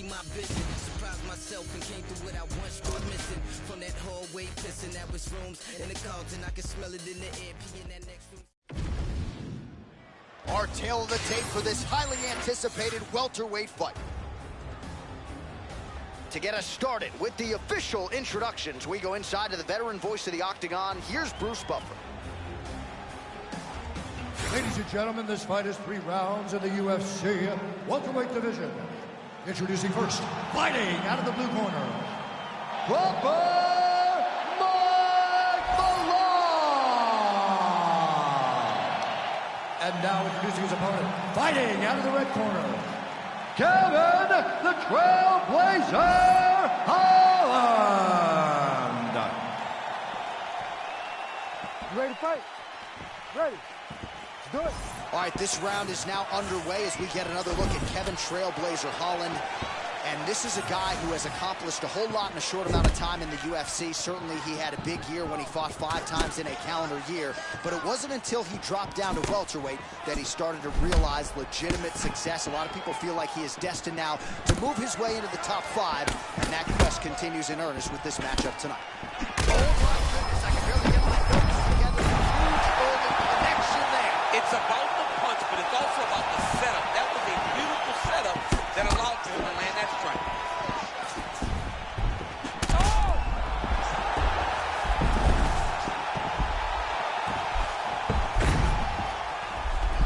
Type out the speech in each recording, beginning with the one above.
my vision. Surprised myself and came through what I once thought missing. From that hallway pissing, that was rooms in the Carlton. I can smell it in the air, pee in that next room. Our tail of the tape for this highly anticipated welterweight fight. To get us started with the official introductions, we go inside to the veteran voice of the Octagon. Here's Bruce Buffer. Ladies and gentlemen, this fight is 3 rounds in the UFC welterweight division. Introducing first, fighting out of the blue corner, and now introducing his opponent, fighting out of the red corner, Kevin the Trailblazer Holland. You ready to fight? Ready. Let's do it. All right, this round is now underway as we get another look at Kevin Trailblazer Holland. And this is a guy who has accomplished a whole lot in a short amount of time in the UFC. Certainly he had a big year when he fought 5 times in a calendar year. But it wasn't until he dropped down to welterweight that he started to realize legitimate success. A lot of people feel like he is destined now to move his way into the top 5. And that quest continues in earnest with this matchup tonight. Oh my goodness, I can barely get my focus together. Huge early connection there. It's about the punch, but it's also about the setup. That was a beautiful setup that allowed him to land that strike. Oh!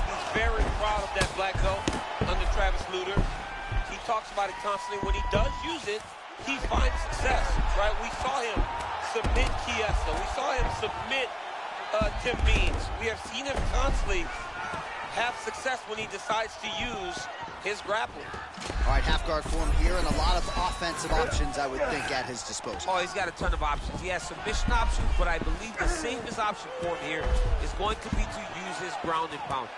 He's very proud of that black belt under Travis Lutter. He talks about it constantly. When he does use it, he finds success, right? We saw him submit Chiesa. We saw him submit Tim Means. We have seen him constantly have success when he decides to use his grappling. All right, half guard form here and a lot of offensive options, I would think, at his disposal. Oh, he's got a ton of options. He has submission options, but I believe the safest option for him here is going to be to use his ground and pound.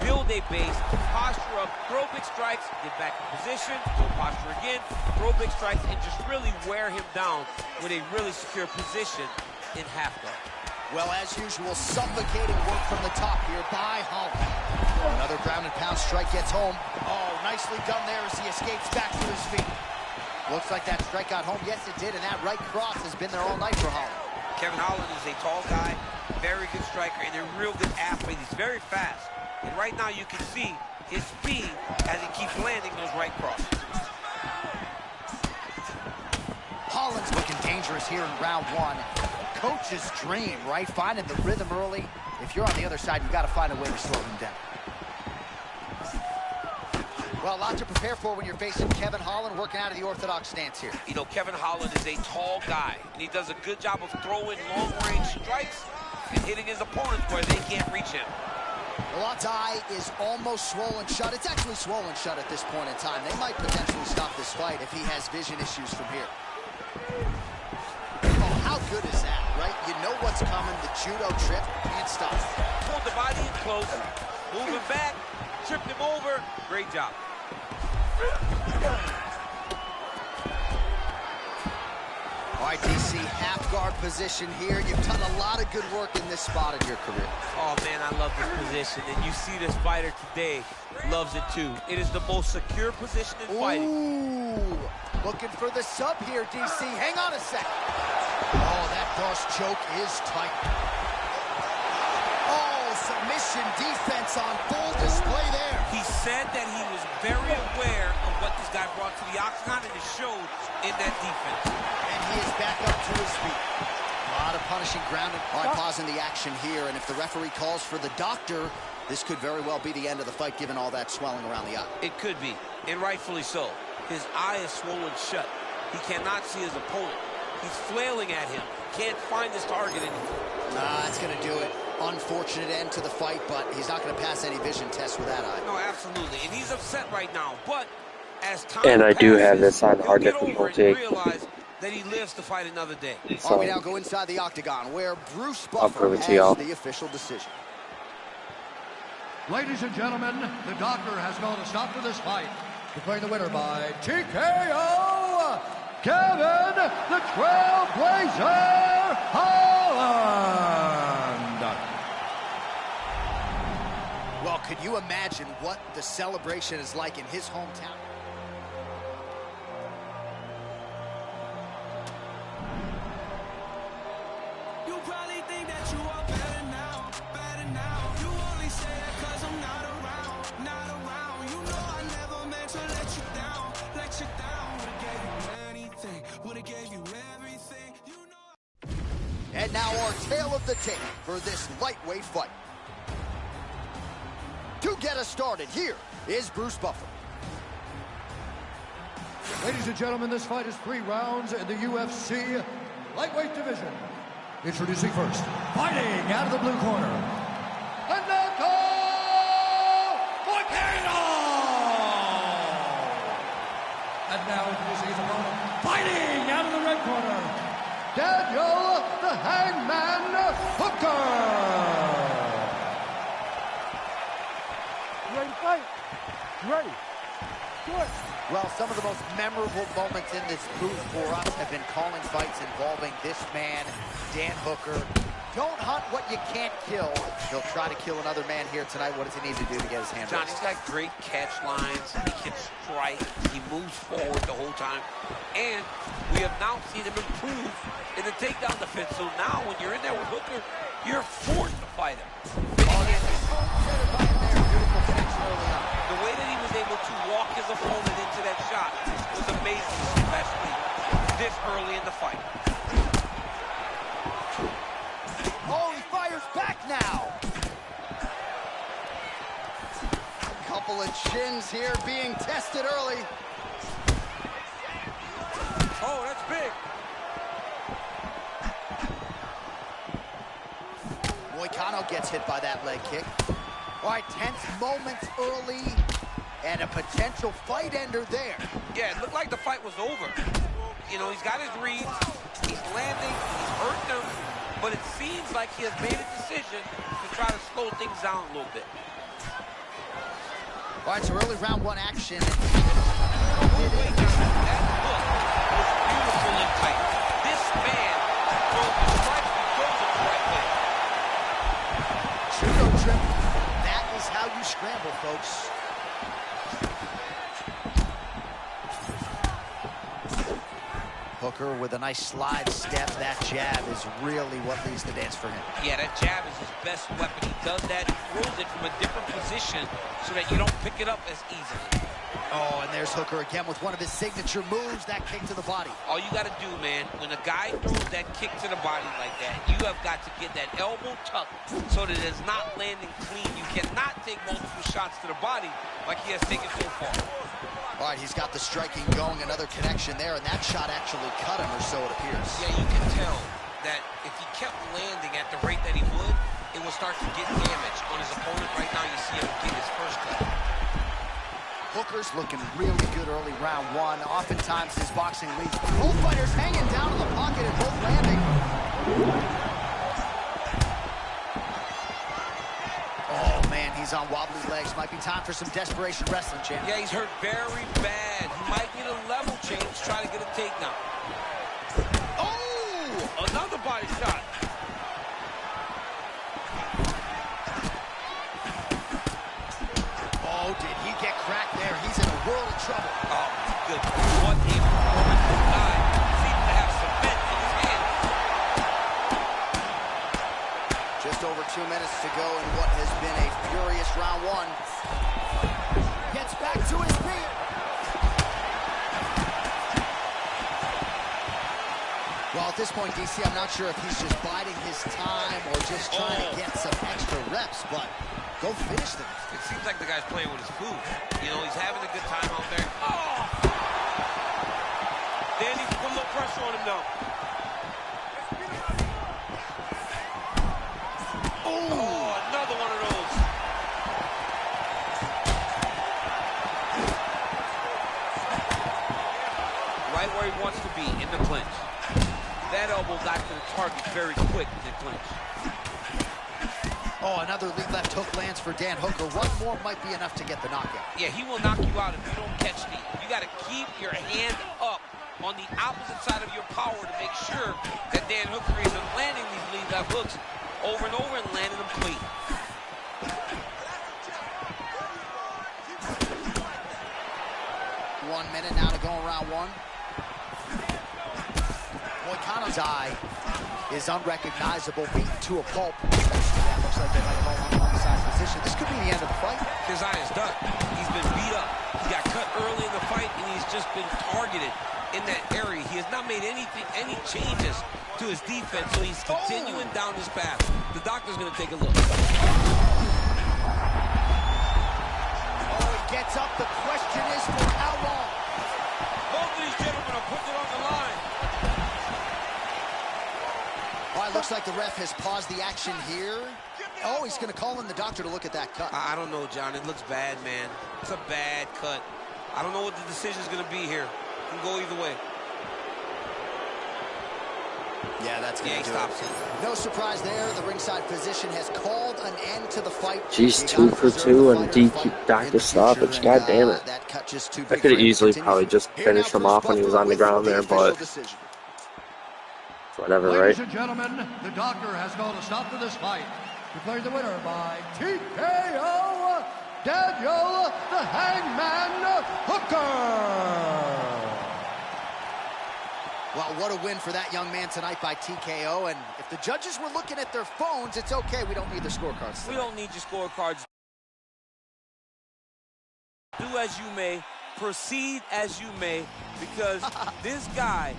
Build a base, posture up, throw big strikes, get back in position, throw posture again, throw big strikes, and just really wear him down with a really secure position in half guard. Well, as usual, suffocating work from the top here by Holland. Another ground and pound strike gets home. Oh, nicely done there as he escapes back to his feet. Looks like that strike got home. Yes, it did, and that right cross has been there all night for Holland. Kevin Holland is a tall guy, very good striker, and a real good athlete. He's very fast. And right now you can see his speed as he keeps landing those right crosses. Holland's looking dangerous here in round 1. Coach's dream, right? Finding the rhythm early. If you're on the other side, you've got to find a way to slow him down. Well, a lot to prepare for when you're facing Kevin Holland, working out of the orthodox stance here. You know, Kevin Holland is a tall guy, and he does a good job of throwing long-range strikes and hitting his opponents where they can't reach him. Lot's eye is almost swollen shut. It's actually swollen shut at this point in time. They might potentially stop this fight if he has vision issues from here. Oh, how good is that, right? You know what's coming. The judo trip, can't stop. Pulled the body in close, moving back, tripped him over. Great job. All right, DC, half guard position here. You've done a lot of good work in this spot in your career. Oh, man, I love this position. And you see this fighter today loves it, too. It is the most secure position in fighting. Ooh, looking for the sub here, DC. Hang on a sec. Oh, that Doss choke is tight. Oh, submission defense on full display there. He said that he was very aware of what this guy brought to the octagon, and it showed in that defense. And he is back up to his feet. A lot of punishing ground. All right, pausing the action here, and if the referee calls for the doctor, this could very well be the end of the fight, given all that swelling around the eye. It could be, and rightfully so. His eye is swollen shut. He cannot see his opponent. He's flailing at him. Can't find his target anymore. That's going to do it. Unfortunate end to the fight, but he's not going to pass any vision test with that eye. No, absolutely, and he's upset right now, but as time And I do passes, have this on hard he'll get over it difficulty. and realize that he lives to fight another day. All right, we now go inside the octagon, where Bruce Buffer prove it to has y'all. the official decision. Ladies and gentlemen, the doctor has called a stop to this fight. Declaring the winner by TKO, Kevin the Trailblazer Holland. Well, could you imagine what the celebration is like in his hometown? you are better now, better now. You only say that 'cause I'm not around, not around. You know I never meant to let you down, let you down. Would've gave you anything, would've gave you everything. You know. And now our tale of the tape for this lightweight fight. To get us started, here is Bruce Buffer. Ladies and gentlemen, this fight is 3 rounds in the UFC lightweight division. Introducing first, fighting out of the blue corner, the Volcano! And now introducing his opponent, fighting out of the red corner, Daniel the Hangman Hooker! You ready to fight? You ready? Do it. Well, some of the most memorable moments in this booth for us have been calling fights involving this man, Dan Hooker. Don't hunt what you can't kill. He'll try to kill another man here tonight. What does he need to do to get his hands John, raised? he's got great catch lines. He can strike. He moves forward the whole time. And we have now seen him improve in the takedown defense. So now when you're in there with Hooker, you're forced to fight him. The way that he was able to walk his opponent into that shot was amazing, especially this early in the fight. Oh, he fires back now. Couple of chins here being tested early. Oh, that's big. Volcano gets hit by that leg kick. All right, tense moments early and a potential fight ender there. Yeah, it looked like the fight was over. You know, he's got his reads, he's landing, he's hurting them, but it seems like he has made a decision to try to slow things down a little bit. All right, so early round 1 action. That hook was beautiful and tight. This man throws the strikes and throws it the right way. Judo trip. That is how you scramble, folks. Hooker with a nice slide step. That jab is really what leads the dance for him. Yeah, that jab is his best weapon. He does that, throws it from a different position so that you don't pick it up as easily. Oh, and there's Hooker again with one of his signature moves, that kick to the body. All you got to do, man, when a guy throws that kick to the body like that, you have got to get that elbow tucked so that it's not landing clean. You cannot take multiple shots to the body like he has taken so far. All right, he's got the striking going, another connection there, and that shot actually cut him, or so it appears. Yeah, you can tell that if he kept landing at the rate that he would, it would start to get damage on his opponent. Right now, you see him get his first cut. Hooker's looking really good early round 1. Oftentimes, his boxing leads. Both fighters hanging down in the pocket and both landing. Oh, man, he's on wobbly legs. Might be time for some desperation wrestling, champ. Yeah, he's hurt very bad. He might need a level change to try to get a takedown. Oh, another body shot. Oh, did he get cracked there? He's in a world of trouble. Oh, good. What a performance. The guy seems to have cement in his hand. Just over 2 minutes to go in what has been a furious round 1. Gets back to his feet. Well, at this point, DC, I'm not sure if he's just biding his time or just trying to get some extra reps, but go finish them. It seems like the guy's playing with his food. You know, he's having a good time out there. Oh! Dan needs to put a little pressure on him, though. Oh, another one of those. Right where he wants to be, in the clinch. That elbow got to the target very quick in the clinch. Oh, another lead left hook lands for Dan Hooker. One more might be enough to get the knockout. Yeah, he will knock you out if you don't catch these. You got to keep your hand up on the opposite side of your power to make sure that Dan Hooker isn't landing these lead left hooks over and over and landing them clean. 1 minute now to go in round 1. Volcano's eye is unrecognizable, beaten to a pulp. That looks like they might call on one side position. This could be the end of the fight. His eye is done. He's been beat up. He got cut early in the fight, and he's just been targeted in that area. He has not made any changes to his defense, so he's continuing down this path. The doctor's going to take a look. Oh, he gets up. The question is for how long? Both of these gentlemen are putting it on the line. All right, looks like the ref has paused the action here. Oh, he's going to call in the doctor to look at that cut. I don't know, John. It looks bad, man. It's a bad cut. I don't know what the decision's going to be here. It can go either way. Yeah, that's going to do stops it. No surprise there. The ringside physician has called an end to the fight. Jeez, 2 for 2 and DQ doctor stoppage. God damn it. That cut just too I big could have for him to easily continue. probably just finished him off when he was on the ground there, but whatever, right? Ladies and gentlemen, the doctor has called a stop to this fight. Declaring the winner by TKO, Daniel the Hangman Hooker. Well, what a win for that young man tonight by TKO. And if the judges were looking at their phones, it's okay. We don't need their scorecards tonight. We don't need your scorecards. Do as you may, proceed as you may, because this guy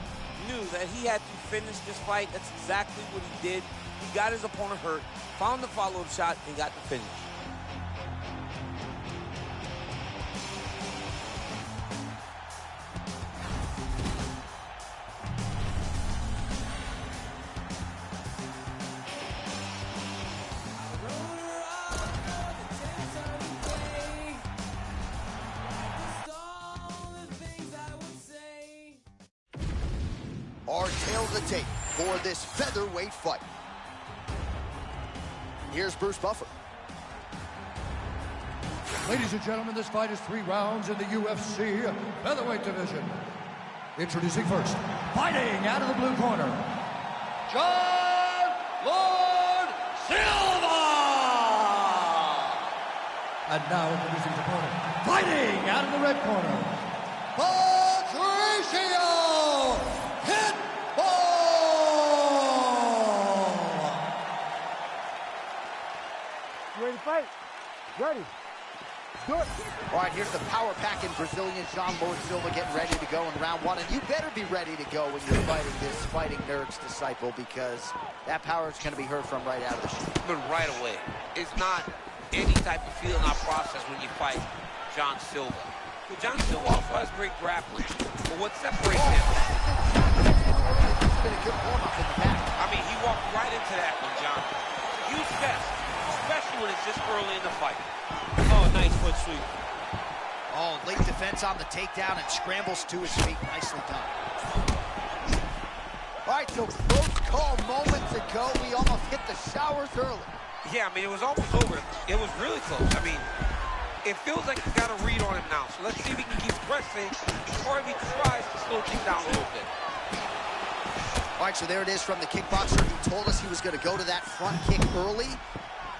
knew that he had to finish this fight. That's exactly what he did. He got his opponent hurt, found the follow-up shot, and got the finish. Our tail of the tape for this featherweight fight. Here's Bruce Buffer. Ladies and gentlemen, this fight is 3 rounds in the UFC featherweight division. Introducing first, fighting out of the blue corner, John Lord Silva! And now introducing his opponent, fighting out of the red corner, Patricio Pitbull! You ready to fight? Ready. Do it. All right, here's the power-packing Brazilian John Lord Silva getting ready to go in round 1. And you better be ready to go when you're fighting this fighting nerd's disciple, because that power is going to be heard from right out of the chute. But right away, it's not any type of feeling or process when you fight John Silva. Well, John Silva also has great grappling, but what separates him? It's been a good warm-up in the back. I mean, he walked right into that one, John. Huge test, especially when it's this early in the fight. Oh, nice foot sweep. Oh, late defense on the takedown and scrambles to his feet. Nicely done. All right, so close call moments ago. We almost hit the showers early. Yeah, I mean, it was almost over. It was really close. I mean, it feels like he's got a read on him now. So let's see if he can keep pressing or if he tries to slow things down a little bit. All right, so there it is from the kickboxer. He told us he was going to go to that front kick early,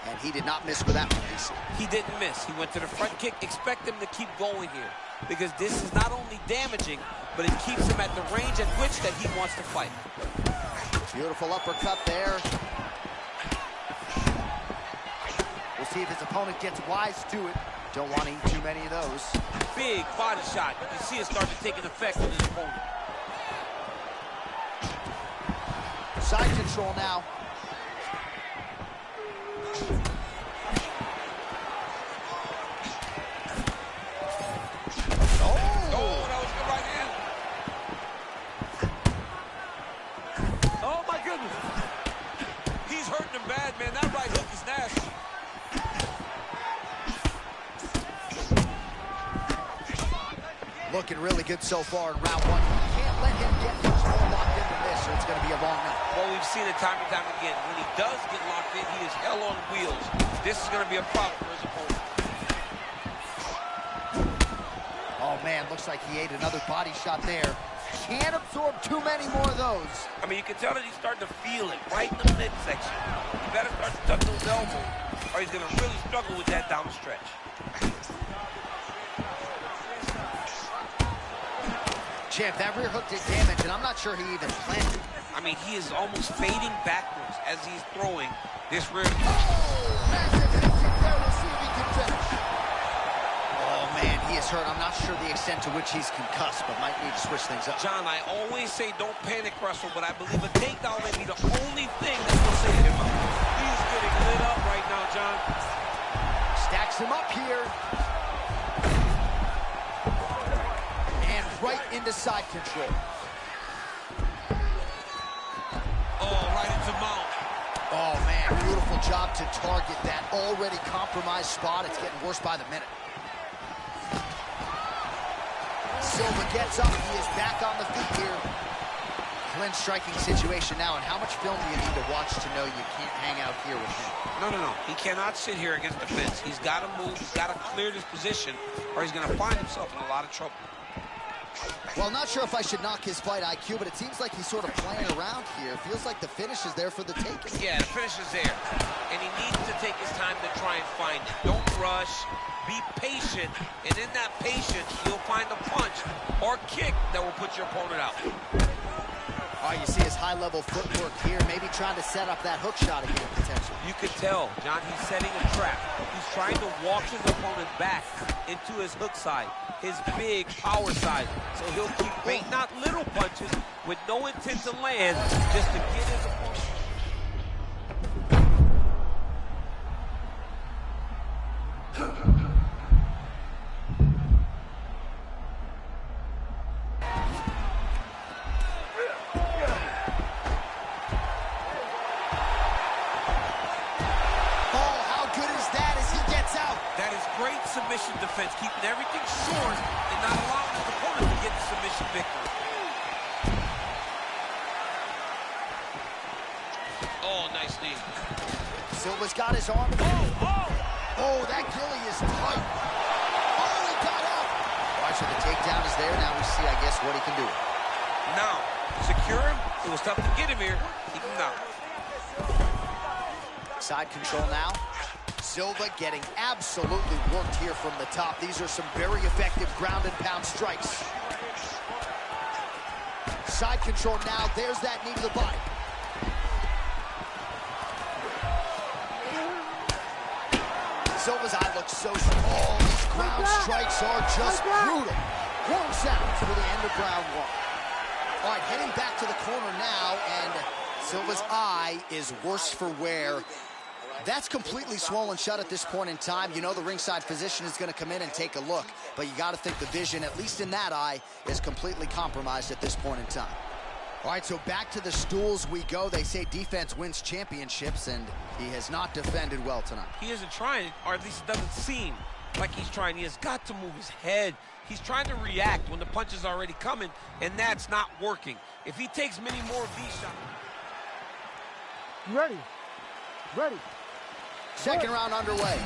and he did not miss with that one, DC. He didn't miss. He went to the front kick. Expect him to keep going here, because this is not only damaging, but it keeps him at the range at which that he wants to fight. Beautiful uppercut there. We'll see if his opponent gets wise to it. Don't want to eat too many of those. Big body shot. You can see it start to take an effect on his opponent. Side control now. Oh, that was a good right hand. Oh, my goodness. He's hurting him bad, man. That right hook is nasty. Looking really good so far in round 1. You can't let him get much more locked into this, or it's going to be a long night. Well, we've seen it time and time again. When he does get locked in, he is hell on wheels. This is going to be a problem for his opponent. Oh, man, looks like he ate another body shot there. Can't absorb too many more of those. I mean, you can tell that he's starting to feel it right in the midsection. You better start to tuck those elbows, or he's going to really struggle with that down the stretch. Champ, that rear hook did damage, and I'm not sure he even planned it. I mean, he is almost fading backwards as he's throwing this rear. Oh, massive hit kick there. We'll see if he can finish. Oh, man, he is hurt. I'm not sure the extent to which he's concussed, but might need to switch things up. John, I always say don't panic wrestle, but I believe a takedown may be the only thing that will save him. He's getting lit up right now, John. Stacks him up here. And right into side control. Oh, right into mount. Oh, man, beautiful job to target that already compromised spot. It's getting worse by the minute. Silva gets up. He is back on the feet here. Clinch striking situation now, and how much film do you need to watch to know you can't hang out here with him? No. He cannot sit here against the fence. He's got to move. He's got to clear this position, or he's going to find himself in a lot of trouble. Well, not sure if I should knock his fight IQ, but it seems like he's sort of playing around here. Feels like the finish is there for the taking. Yeah, the finish is there. And he needs to take his time to try and find it. Don't rush. Be patient. And in that patience, you'll find a punch or kick that will put your opponent out. All right, you see his high-level footwork here, maybe trying to set up that hook shot again, potentially. You can tell, John, he's setting a trap. He's trying to walk his opponent back into his hook side, his big power side. So he'll keep baiting out little punches with no intent to land, just to get his opponent. Submission defense, keeping everything short and not allowing his opponent to get the submission victory. Oh, nice knee. Silva's got his arm. Oh, that gilly is tight. Oh, he got out. All right, so the takedown is there. Now we see, I guess, what he can do. Now, secure him. It was tough to get him here. Keep him down. Side control now. Silva getting absolutely worked here from the top. These are some very effective ground and pound strikes. Side control now. There's that knee to the body. Silva's eye looks so strong. Oh, these ground strikes are just brutal. Warm sounds for the end of round one. All right, heading back to the corner now, and Silva's eye is worse for wear. That's completely swollen shut at this point in time. You know the ringside physician is going to come in and take a look, but you got to think the vision, at least in that eye, is completely compromised at this point in time. All right, so back to the stools we go. They say defense wins championships, and he has not defended well tonight. He isn't trying, or at least it doesn't seem like he's trying. He has got to move his head. He's trying to react when the punch is already coming, and that's not working. If he takes many more of these shots... Ready. Ready. Second round underway.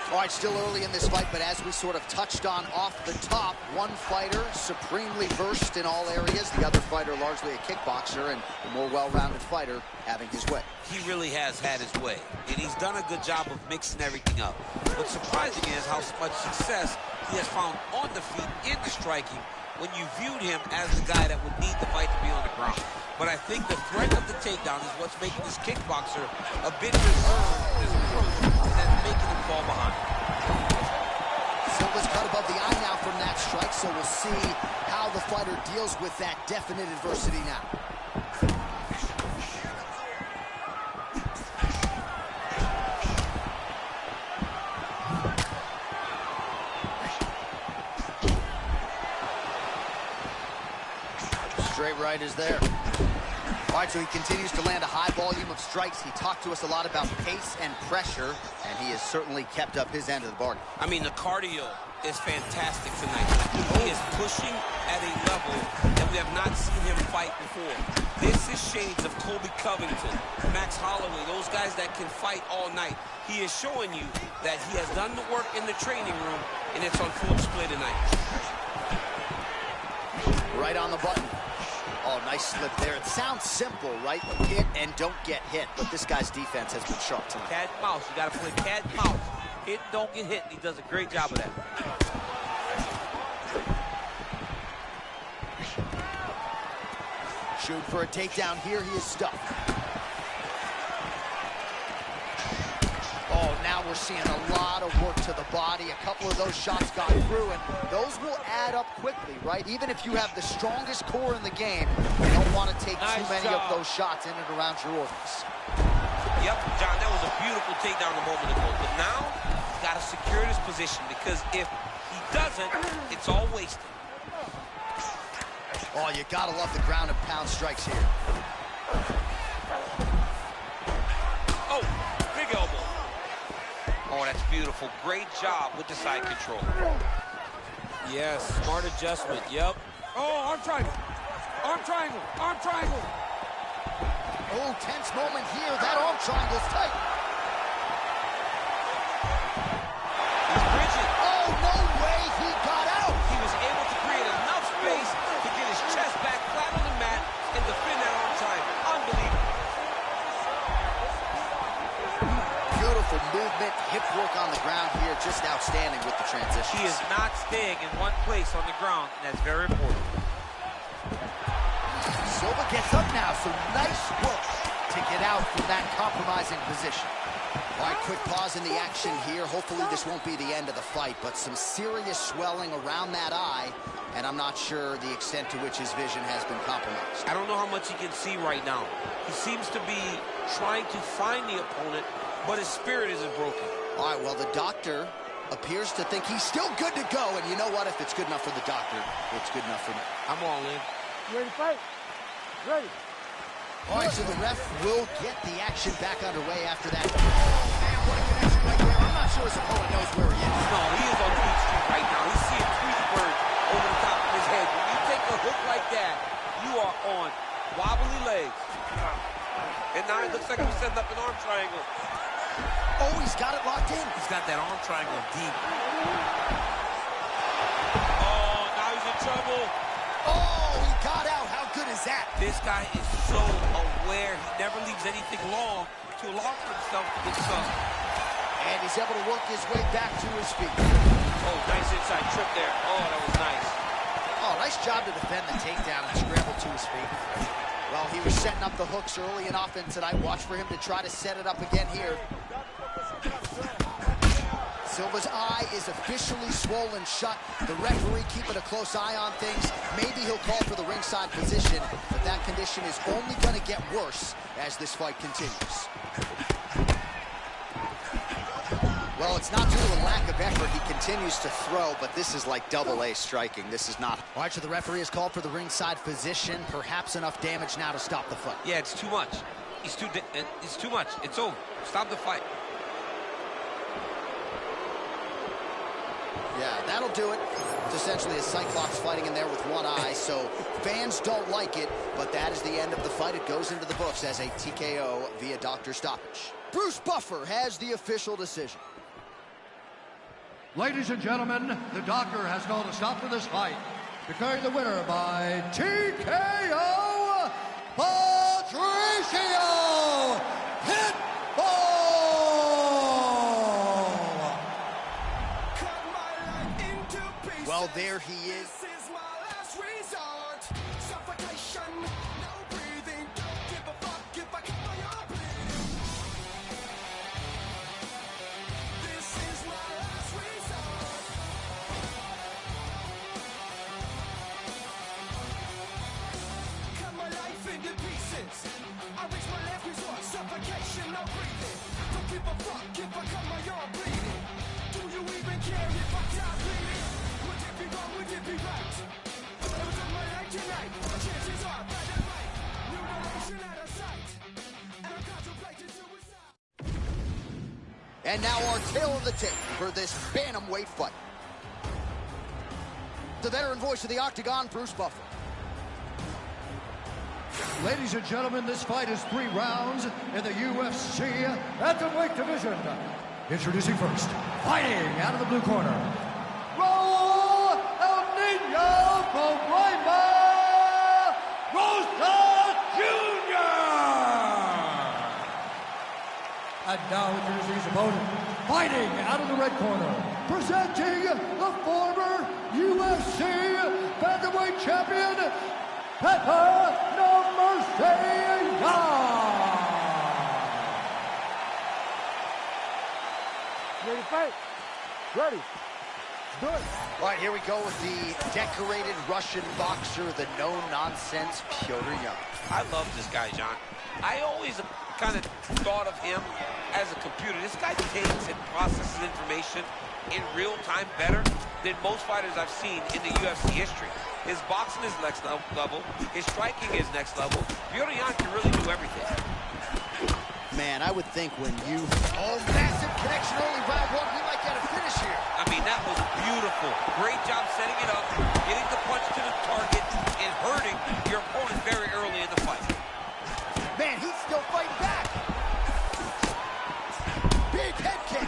All right, still early in this fight, but as we sort of touched on off the top, one fighter supremely versed in all areas, the other fighter largely a kickboxer and a more well-rounded fighter having his way. He really has had his way, and he's done a good job of mixing everything up. What's surprising is how much success he has found on the feet in the striking when you viewed him as the guy that would need the fight to be on the ground. But I think the threat of the takedown is what's making this kickboxer a bit reserved in his approach, and that's making him fall behind. Silva's cut above the eye now from that strike, so we'll see how the fighter deals with that definite adversity now. Straight right is there. All right, so he continues to land a high volume of strikes. He talked to us a lot about pace and pressure, and he has certainly kept up his end of the bargain. I mean, the cardio is fantastic tonight. He is pushing at a level that we have not seen him fight before. This is shades of Colby Covington, Max Holloway, those guys that can fight all night. He is showing you that he has done the work in the training room, and it's on full display tonight. Right on the button. Oh, nice slip there. It sounds simple, right? Hit and don't get hit, but this guy's defense has been sharp tonight. Cat and mouse. You got to play cat and mouse. Hit, don't get hit. He does a great job of that. Shooting for a takedown here, he is stuck. Oh, now we're seeing a lot of work to the body. A couple of those shots got through, and those will add up quickly, right? Even if you have the strongest core in the game, you don't want to take too many of those shots in and around your organs. Yep, John, that was a beautiful takedown a moment ago. But now, he's got to secure this position, because if he doesn't, it's all wasted. Oh, you gotta love the ground and pound strikes here. Oh, big elbow. Oh, that's beautiful. Great job with the side control. Yes, smart adjustment. Yep. Oh, arm triangle. Arm triangle. Arm triangle. Oh, tense moment here. That arm triangle's tight. He's bridging. Oh, no way he got out. He was able to create enough space to get his chest back flat on the mat and defend that arm triangle. Unbelievable. Beautiful movement, hip work on the ground here. Just outstanding with the transition. He is not staying in one place on the ground, and that's very important. Silva gets up now, so nice work to get out from that compromising position. All right, quick pause in the action here. Hopefully this won't be the end of the fight, but some serious swelling around that eye, and I'm not sure the extent to which his vision has been compromised. I don't know how much he can see right now. He seems to be trying to find the opponent, but his spirit isn't broken. All right, well, the doctor appears to think he's still good to go, and you know what? If it's good enough for the doctor, it's good enough for me. I'm all in. You ready to fight? Ready. All right, so the ref will get the action back underway after that. Man, what a connection right there. I'm not sure his opponent knows where he is. No, he is on Tweet Street right now. He's seeing Tweety Bird over the top of his head. When you take a hook like that, you are on wobbly legs. And now it looks like he's setting up an arm triangle. Oh, he's got it locked in. He's got that arm triangle deep. Oh, now he's in trouble. Oh, he got out. How good is that? This guy is so aware. He never leaves anything long to allow for himself to get some. And he's able to work his way back to his feet. Oh, nice inside trip there. Oh, that was nice. Oh, nice job to defend the takedown and scramble to his feet. Well, he was setting up the hooks early and often tonight. Watch for him to try to set it up again here. Silva's eye is officially swollen shut. The referee keeping a close eye on things. Maybe he'll call for the ringside position, but that condition is only going to get worse as this fight continues. Well, it's not due to a lack of effort. He continues to throw, but this is like double-A striking. This is not. All right, so the referee has called for the ringside position. Perhaps enough damage now to stop the fight. Yeah, it's too much. It's too much. It's over. Stop the fight. Yeah, that'll do it. It's essentially a Cyclops fighting in there with one eye, so fans don't like it, but that is the end of the fight. It goes into the books as a TKO via doctor stoppage. Bruce Buffer has the official decision. Ladies and gentlemen, the doctor has called a stop to this fight, declaring the winner by TKO, Patricio Pitbull! Well, there he is. This is my last resort. Suffocation, no breathing. Don't give a fuck if I cut my arm bleeding. This is my last resort. Cut my life into pieces. I reach my last resort. Suffocation, no breathing. Don't give a fuck if I cut my arm bleeding. Do you even care if I die bleeding? Would it be wrong? Would it be right? It was on my life tonight. Chances are bad and right. Mutilation out of sight. And I'm contemplating suicide. And now our tale of the tape for this bantamweight fight. The veteran voice of the Octagon, Bruce Buffer. Ladies and gentlemen, this fight is 3 rounds in the UFC Bantamweight division. Introducing first, fighting out of the blue corner, Raul El Nino from Lima, Rosa Jr. And now introducing his opponent, fighting out of the red corner, presenting the former UFC Bantamweight champion, Pepper No Ready to fight? Ready. Do it. All right, here we go with the decorated Russian boxer, the no-nonsense Petr Yan. I love this guy, John. I always kind of thought of him as a computer. This guy takes and processes information in real time better than most fighters I've seen in the UFC history. His boxing is next level. His striking is next level. Petr Yan can really do everything. Man, I would think when you... Oh, massive connection early, round one. We might get a finish here. I mean, that was beautiful. Great job setting it up, getting the punch to the target, and hurting your opponent very early in the fight. Man, he's still fighting back. Big head kick.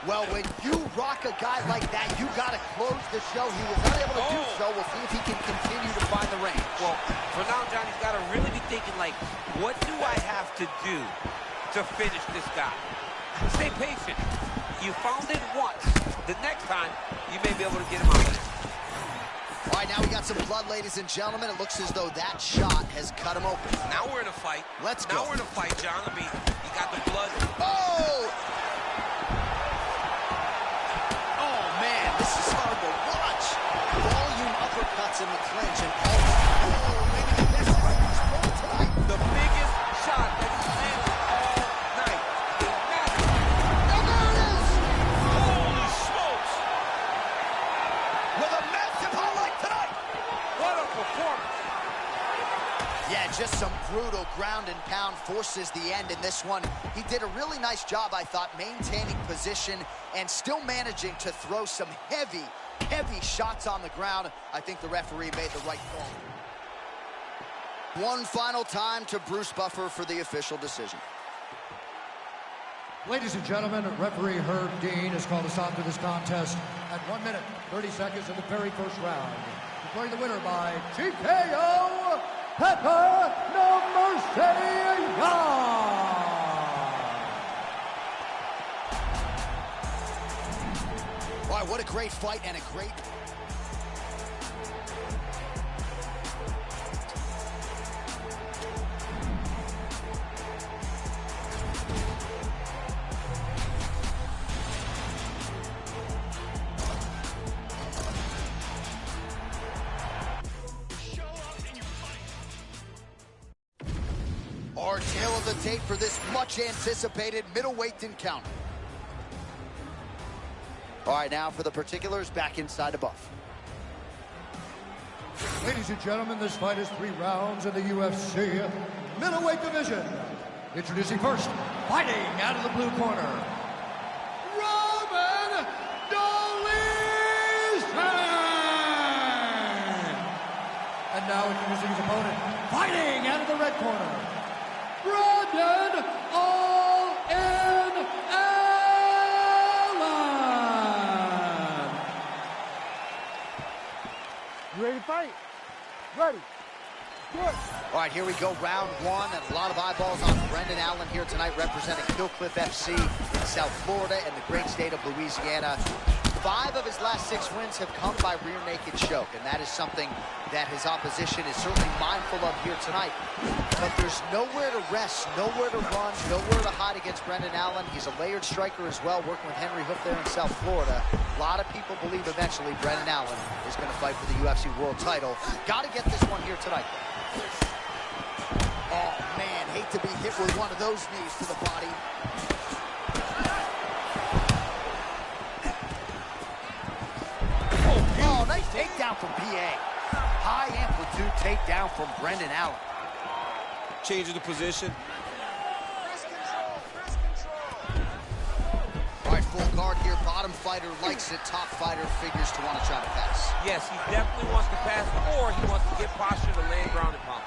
Well, when you rock a guy like that, you got to close the show. He was unable to do so. We'll see if he can continue to find the range. Well, for now, John, he's got to really be thinking, like, what do I have to do to finish this guy? Stay patient. You found it once. The next time, you may be able to get him out of it. All right, now we got some blood, ladies and gentlemen. It looks as though that shot has cut him open. Now we're in a fight. Let's go. Now we're in a fight, John. I mean, you got the blood. Oh! Oh, man, this is hard to watch. Volume uppercuts in the clinch, and maybe the best fighter's roll tonight. The biggest shot that he's landed all night. And there it is! Holy smokes! With a massive highlight tonight! What a performance! Yeah, just some brutal ground and pound forces the end in this one. He did a really nice job, I thought, maintaining position and still managing to throw some heavy shots on the ground. I think the referee made the right call. One final time to Bruce Buffer for the official decision. Ladies and gentlemen, referee Herb Dean has called a stop to this contest at 1 minute, 30 seconds of the very first round. Declaring the winner by TKO, Petr No Mercy Yan! All right, what a great fight and a great... Our tail of the tape for this much-anticipated middleweight encounter. All right, now for the particulars, back inside the buff. Ladies and gentlemen, this fight is 3 rounds in the UFC middleweight division. Introducing first, fighting out of the blue corner, Roman Dolizan! And now introducing his opponent, fighting out of the red corner, Brandon All-In Allen! You ready to fight? Ready. Do it. All right, here we go, round one, and a lot of eyeballs on Brendan Allen here tonight, representing Killcliff FC in South Florida and the great state of Louisiana. 5 of his last 6 wins have come by rear naked choke, and that is something that his opposition is certainly mindful of here tonight. But there's nowhere to rest, nowhere to run, nowhere to hide against Brendan Allen. He's a layered striker as well, working with Henry Hoof there in South Florida. A lot of people believe eventually Brendan Allen is going to fight for the UFC world title. Got to get this one here tonight. Oh, man, hate to be hit with one of those knees to the body. Oh, nice takedown from PA. High amplitude takedown from Brendan Allen. Changing the position. All right, full guard here. Bottom fighter likes it. Top fighter figures to want to try to pass. Yes, he definitely wants to pass, or he wants to get posture to land ground and pound.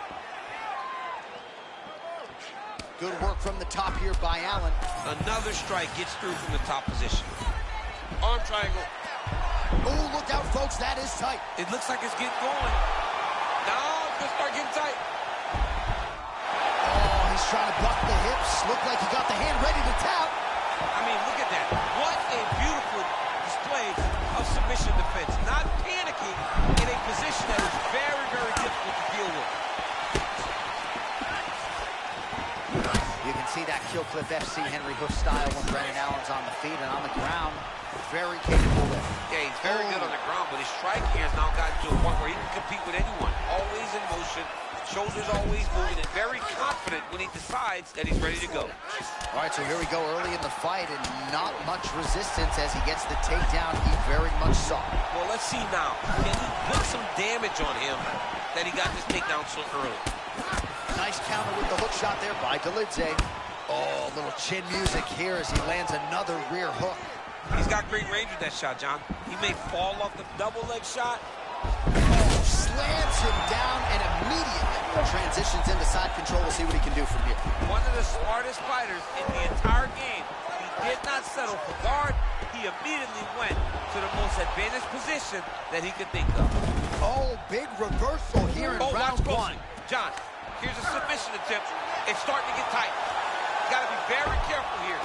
Good work from the top here by Allen. Another strike gets through from the top position. Arm triangle. Oh, look out, folks. That is tight. It looks like it's getting going. Now it's going to start getting tight. Oh, he's trying to buck the hips. Looked like he got the hand ready to tap. I mean, look at that. What a beautiful display of submission defense. Not panicking, position that is very, very difficult to deal with. You can see that Kill Cliff FC Henry Hoof style when Brennan Allen's on the feet and on the ground. Very capable there. Yeah, he's very good on the ground, but his striking has now gotten to a point where he can compete with anyone. Always in motion, shoulders always moving, and very confident when he decides that he's ready to go. All right, so here we go early in the fight, and not much resistance as he gets the takedown he very much sought. Well, let's see now. Can he put some damage on him that he got this takedown so early? Nice counter with the hook shot there by Dolidze. Oh, little chin music here as he lands another rear hook. He's got great range with that shot, John. He may fall off the double leg shot. Oh, slams him down and immediately transitions into side control. We'll see what he can do from here. One of the smartest fighters in the entire game. He did not settle for guard. He immediately went to the most advantaged position that he could think of. Oh, big reversal here in round one. John, here's a submission attempt. It's starting to get tight. You got to be very careful here.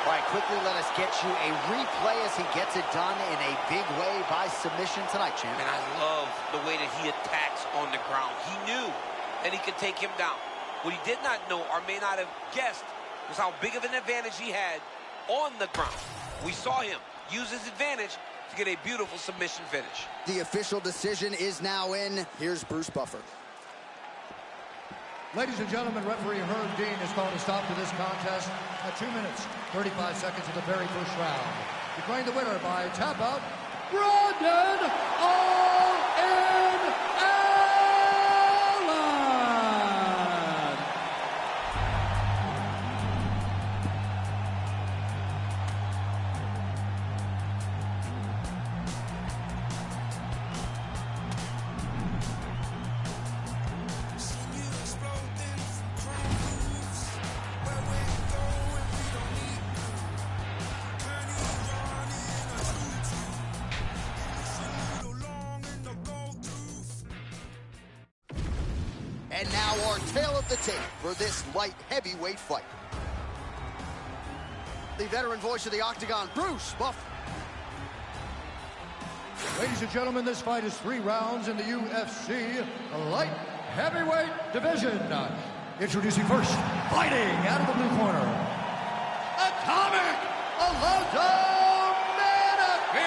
All right, quickly let us get you a replay as he gets it done in a big way by submission tonight, champ. And I love the way that he attacks on the ground. He knew that he could take him down. What he did not know or may not have guessed was how big of an advantage he had on the ground. We saw him use his advantage to get a beautiful submission finish. The official decision is now in. Here's Bruce Buffer. Ladies and gentlemen, referee Herb Dean has called a stop to this contest at 2 minutes, 35 seconds of the very first round. Declaring the winner by tap out, Brennan Allen! And now our tail of the tape for this light heavyweight fight. The veteran voice of the Octagon, Bruce Buffer. Ladies and gentlemen, this fight is 3 rounds in the UFC light heavyweight division. Introducing first, fighting out of the blue corner, Atomic Alonzo Minifield.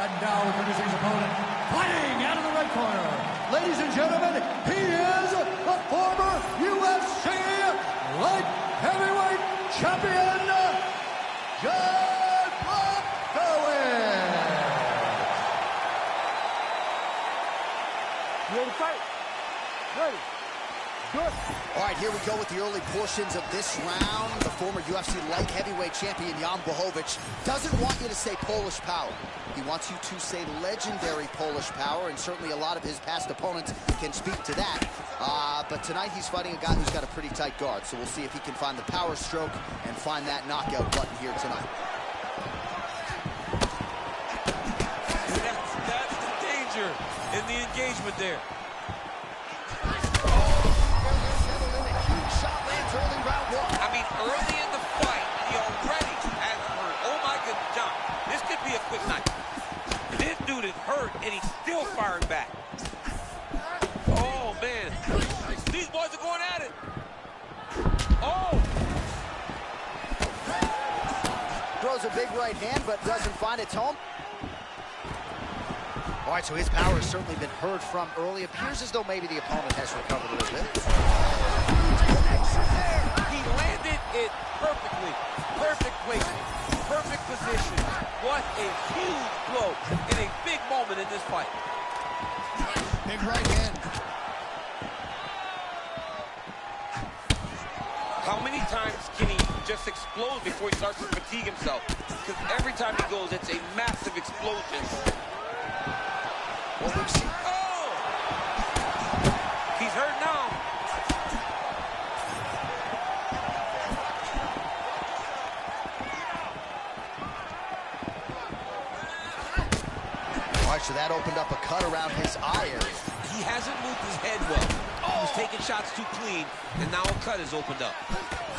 And now introducing his opponent, fighting out of the red corner. Ladies and gentlemen, he is the former UFC light heavyweight champion, John Blachowicz. You ready to fight? Ready. Good. All right, here we go with the early portions of this round. The former UFC light heavyweight champion, Jan Blachowicz, doesn't want you to say Polish power. He wants you to say legendary Polish power, and certainly a lot of his past opponents can speak to that. But tonight he's fighting a guy who's got a pretty tight guard, so we'll see if he can find the power stroke and find that knockout button here tonight. That's the danger in the engagement there. Early round one. I mean, early in the fight, he already has hurt. Oh my goodness, John, this could be a quick night. This dude is hurt, and he's still firing back. Oh, man. These boys are going at it. Oh! Throws a big right hand, but doesn't find its home. All right, so his power has certainly been heard from early. Appears as though maybe the opponent has recovered a little bit. He landed it perfectly. Perfect placement. Perfect position. What a huge blow in a big moment in this fight. Big right hand. How many times can he just explode before he starts to fatigue himself? Because every time he goes, it's a massive explosion. Well, we've seen. Oh! He's hurt now. All right, so that opened up a cut around his eye area. he hasn't moved his head well. He was taking shots too clean, and now a cut has opened up.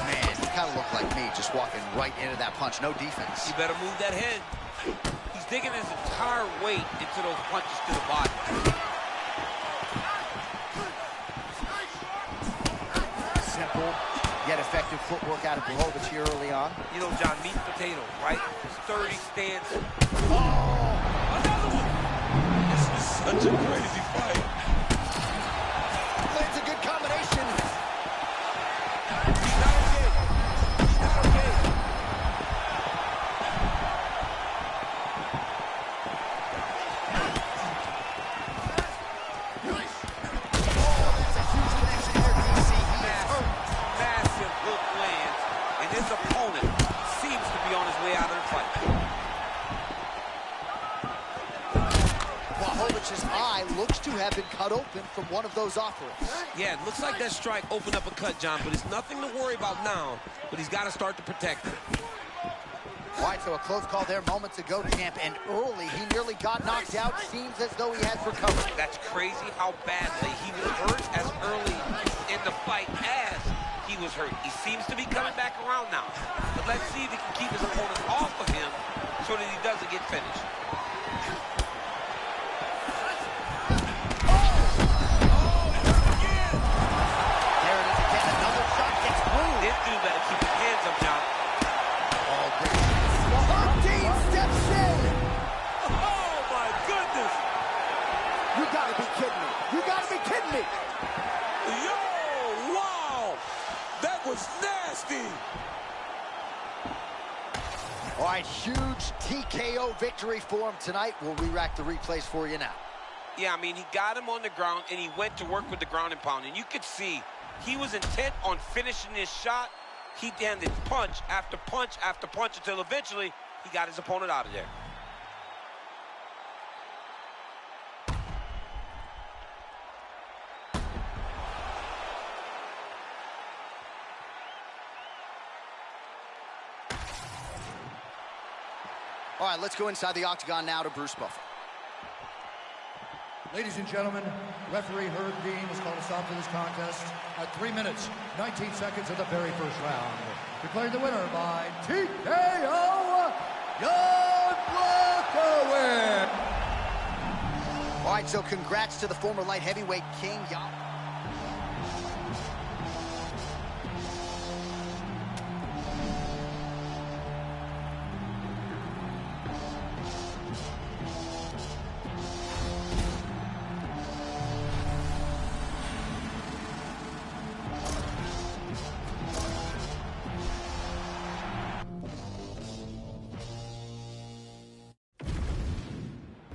Man, he kind of looked like me, just walking right into that punch. No defense. You better move that head. He's digging his entire weight into those punches to the body. Simple, yet effective footwork out of Blachowicz here early on. You know, John, meat and potato, right? Sturdy stance. Oh, another one. This is such a crazy fight. It's a good combination. He's not okay. He's not okay. That's a huge connection there, DC. He is hurt. Massive hook lands, and his opponent seems to be on his way out of the fight. Blachowicz's eye looks to have been cut open from one of those offerings. Yeah, it looks like that strike opened up a cut, John, but it's nothing to worry about now, but he's got to start to protect it. All right, so a close call there moments ago, champ, and early he nearly got knocked out. Seems as though he has recovered. That's crazy how badly he was hurt as early in the fight as he was hurt. He seems to be coming back around now, but let's see if he can keep his opponent off of him so that he doesn't get finished. There it is again. Another shot gets through. This dude better keep his hands up, John. Oh, great. The Hurt Team steps in. Oh, my goodness. You gotta be kidding me. You gotta be kidding me. Yo, wow. That was nasty. All right, huge TKO victory for him tonight. We'll re-rack the replays for you now. Yeah, I mean, he got him on the ground, and he went to work with the ground and pound. And you could see he was intent on finishing his shot. He landed punch after punch after punch until eventually he got his opponent out of there. All right, let's go inside the octagon now to Bruce Buffer. Ladies and gentlemen, referee Herb Dean has called a stop to this contest at 3 minutes, 19 seconds of the very first round. Declaring the winner by TKO, Jan Blachowicz. All right, so congrats to the former light heavyweight king, Jan.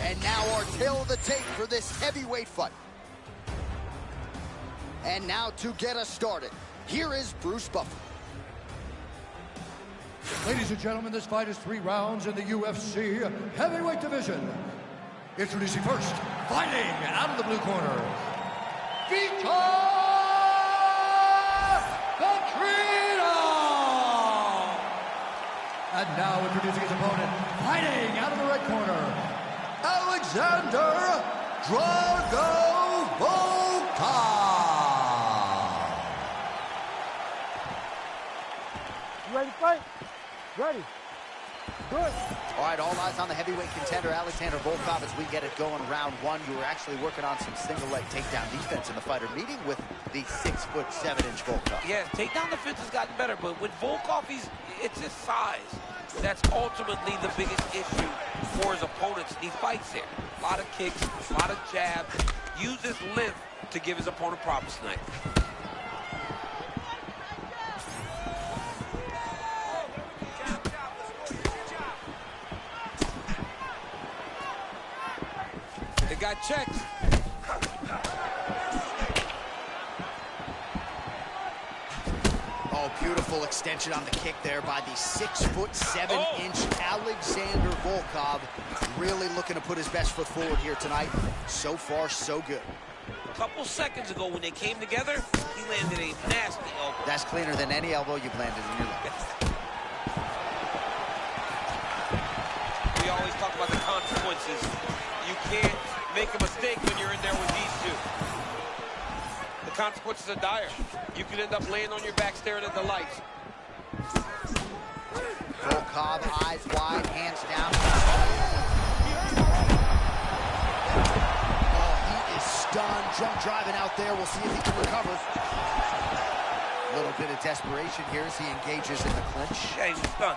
And now our tail of the tape for this heavyweight fight. And now to get us started, here is Bruce Buffer. Ladies and gentlemen, this fight is 3 rounds in the UFC heavyweight division. Introducing first, fighting out of the blue corner, Vitor Petrino. And now introducing his opponent, fighting out of the red corner, Alexander Drago Volkov. You ready to fight? Ready. Good. All right, all eyes on the heavyweight contender, Alexander Volkov, as we get it going round one. You were actually working on some single leg takedown defense in the fighter meeting with the 6'7" Volkov. Yeah, takedown defense has gotten better, but with Volkov, it's his size. That's ultimately the biggest issue for his opponents. He fights there. A lot of kicks, a lot of jabs. Use his length to give his opponent problems tonight. They got checked. Oh, beautiful extension on the kick there by the 6'7" Alexander Volkov. Really looking to put his best foot forward here tonight. So far, so good. A couple seconds ago when they came together, he landed a nasty elbow. That's cleaner than any elbow you've landed in your life. We always talk about the consequences. You can't make a mistake when you're in there with these two. consequences are dire. You could end up laying on your back staring at the lights. Volkov, eyes wide, hands down. Oh, he is stunned. Drunk driving out there. We'll see if he can recover. A little bit of desperation here as he engages in the clinch. Yeah, he was stunned.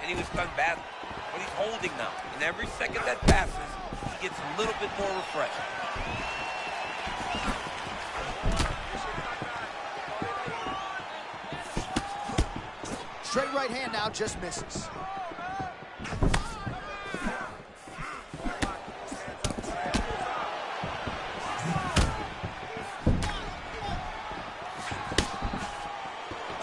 And he was stunned badly. But he's holding now. And every second that passes, he gets a little bit more refreshed. Straight right hand now, just misses.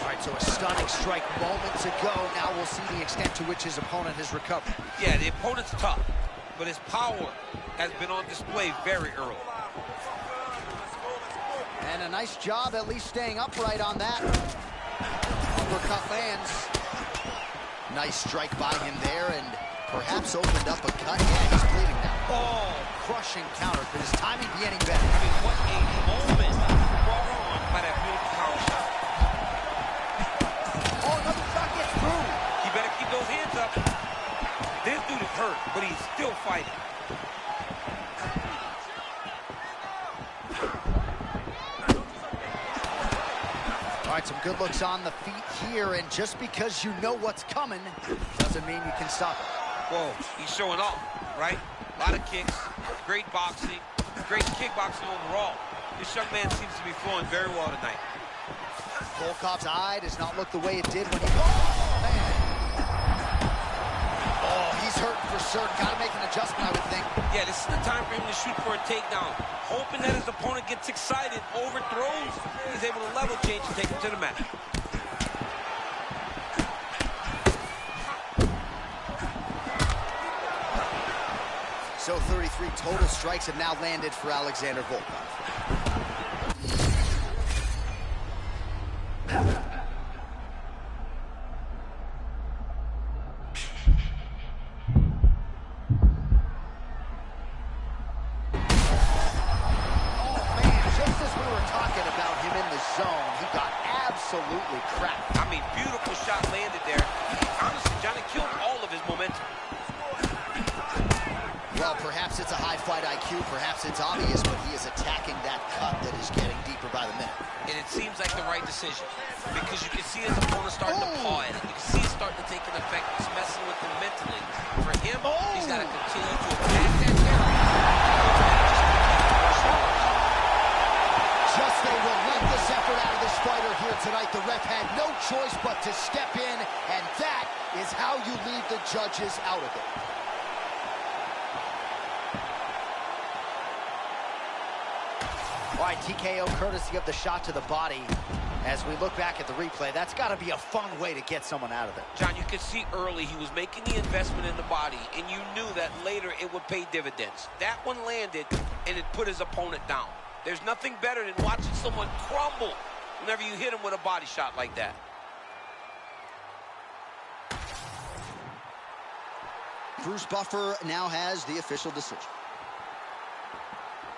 All right, so a stunning strike moments ago. Now we'll see the extent to which his opponent has recovered. Yeah, the opponent's tough, but his power has been on display very early. And a nice job at least staying upright on that. Uppercut lands. Nice strike by him there, and perhaps opened up a cut. Yeah, he's bleeding now. Oh, crushing counter. Could his timing be any better? I mean, what a moment brought on by that beautiful power shot. Oh, another shot gets through. He better keep those hands up. This dude is hurt, but he's still fighting. All right, some good looks on the feet here, and just because you know what's coming doesn't mean you can stop it. Whoa, he's showing off, right? A lot of kicks, great boxing, great kickboxing overall. This young man seems to be flowing very well tonight. Volkov's eye does not look the way it did when he... Oh, man. Oh, he's hurting for certain. Got to make an adjustment, I would think. Yeah, this is the time for him to shoot for a takedown. Hoping that his opponent gets excited, overthrows, he's able to level change and take him to the mat. So 33 total strikes have now landed for Alexander Volkov. Absolutely cracked. I mean, beautiful shot landed there. Honestly, Johnny killed all of his momentum. Well, perhaps it's a high fight IQ, perhaps it's obvious, but he is attacking that cut that is getting deeper by the minute. And it seems like the right decision, because you can see his opponent starting to paw at it. You can see it starting to take an effect. It's messing with him mentally. For him, he's got to continue to attack that area. Just a relentless effort out of this fighter here tonight. The ref had no choice but to step in, and that is how you leave the judges out of it. All right, TKO courtesy of the shot to the body. As we look back at the replay, that's got to be a fun way to get someone out of it. John, you could see early he was making the investment in the body, and you knew that later it would pay dividends. That one landed, and it put his opponent down. There's nothing better than watching someone crumble whenever you hit him with a body shot like that. Bruce Buffer now has the official decision.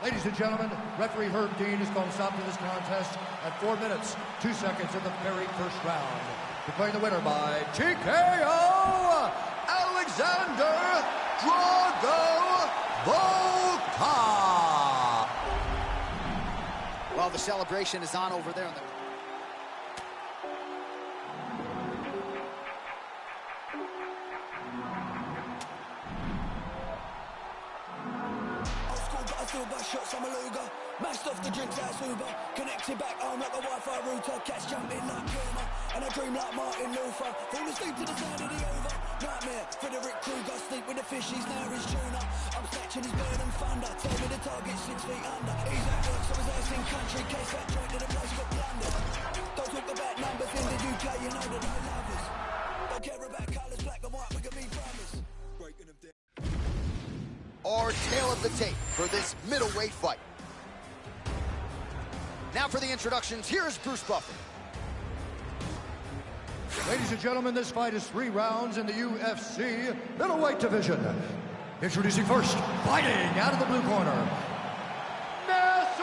Ladies and gentlemen, referee Herb Dean has called a stop to this contest at 4 minutes, 2 seconds in the very first round. Declaring the winner by TKO, Alexander Drago Volkov. Well, the celebration is on over there on the... Still got shots, I'm a luger. Mashed off the drinks out Uber. Connected back home like a Wi-Fi router. Cats jumping like Puma. And I dream like Martin Luther. Fall asleep to the sound of the over. Nightmare, Frederick Krueger. Sleep with the fishies, now his tuna. I'm snatching his bird and thunder. Tell me the target 6 feet under. He's at work, so his ass in country. Case that joint to the place got plundered. Don't talk about numbers in the UK, you know that I love us. Don't care about colours, black and white, we can be brothers. Breaking them down. Our tail of the tape for this middleweight fight. Now for the introductions, here's Bruce Buffer. Ladies and gentlemen, this fight is 3 rounds in the UFC middleweight division. Introducing first, fighting out of the blue corner, Mr.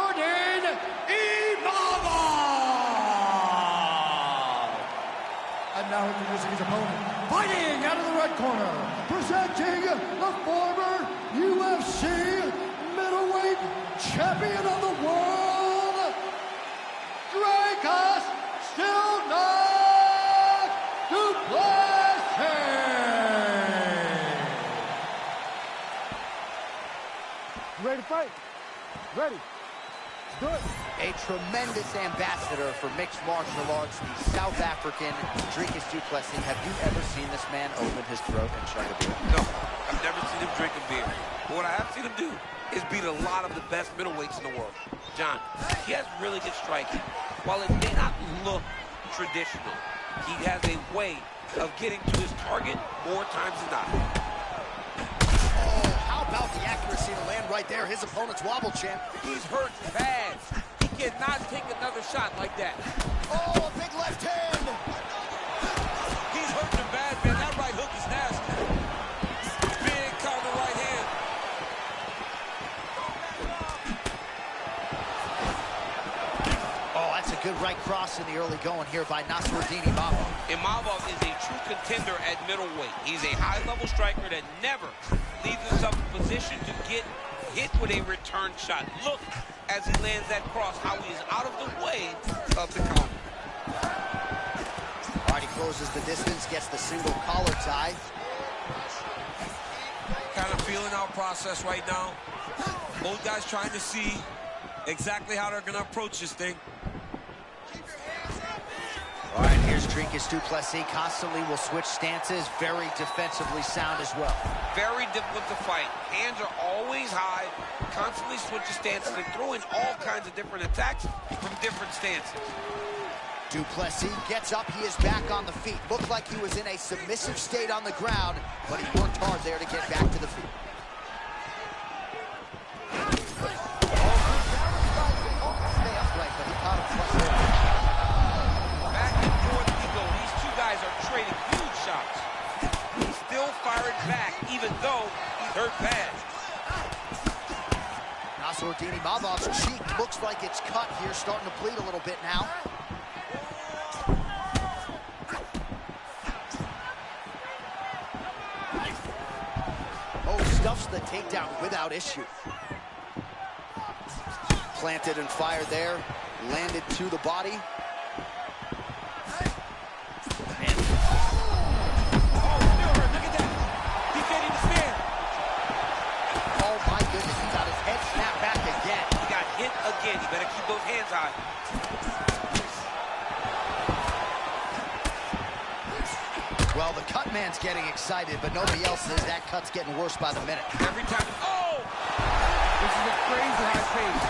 And now introducing his opponent, fighting out of the red corner, presenting the former UFC middleweight champion of the world, Dracus Still Not Duplessis. You ready to fight? Ready. Do it. A tremendous ambassador for mixed martial arts, the South African Dracus Duplessis. Have you ever seen this man open his throat and chug a beer? No, I've never seen him drink a beer. But what I have seen him do is beat a lot of the best middleweights in the world. John, he has really good striking. While it may not look traditional, he has a way of getting to his target more times than not. Oh, how about the accuracy to land right there? His opponent's wobble champ. He's hurt bad. He cannot take another shot like that. Oh, a big left hand. He's hurting bad, man. That right hook is nasty. Big counter right hand. Oh, that's a good right cross in the early going here by Nasruddin Imavov. Imavov is a true contender at middleweight. He's a high-level striker that never leaves himself in position to get hit with a return shot. Look as he lands that cross, how he is out of the way of the counter. All right, he closes the distance, gets the single collar tie. Kind of feeling our process right now. Both guys trying to see exactly how they're going to approach this thing. All right, here's Dracus Duplessis. Constantly will switch stances. Very defensively sound as well. Very difficult to fight. Hands are always high, constantly switching stances and throwing all kinds of different attacks from different stances. Duplessis gets up. He is back on the feet. Looked like he was in a submissive state on the ground, but he worked hard there to get back to the feet. Stay upright, but he caught him flush there. Back and forth we go. These two guys are trading huge shots. He's still firing back, even though he's hurt bad. Nasruddin Imavov's cheek looks like it's cut here, starting to bleed a little bit now. Oh, stuffs the takedown without issue. Planted and fired there, landed to the body. Again, you better keep those hands high. Well, the cut man's getting excited, but nobody else is. That cut's getting worse by the minute. Every time. Oh! This is a crazy high pace.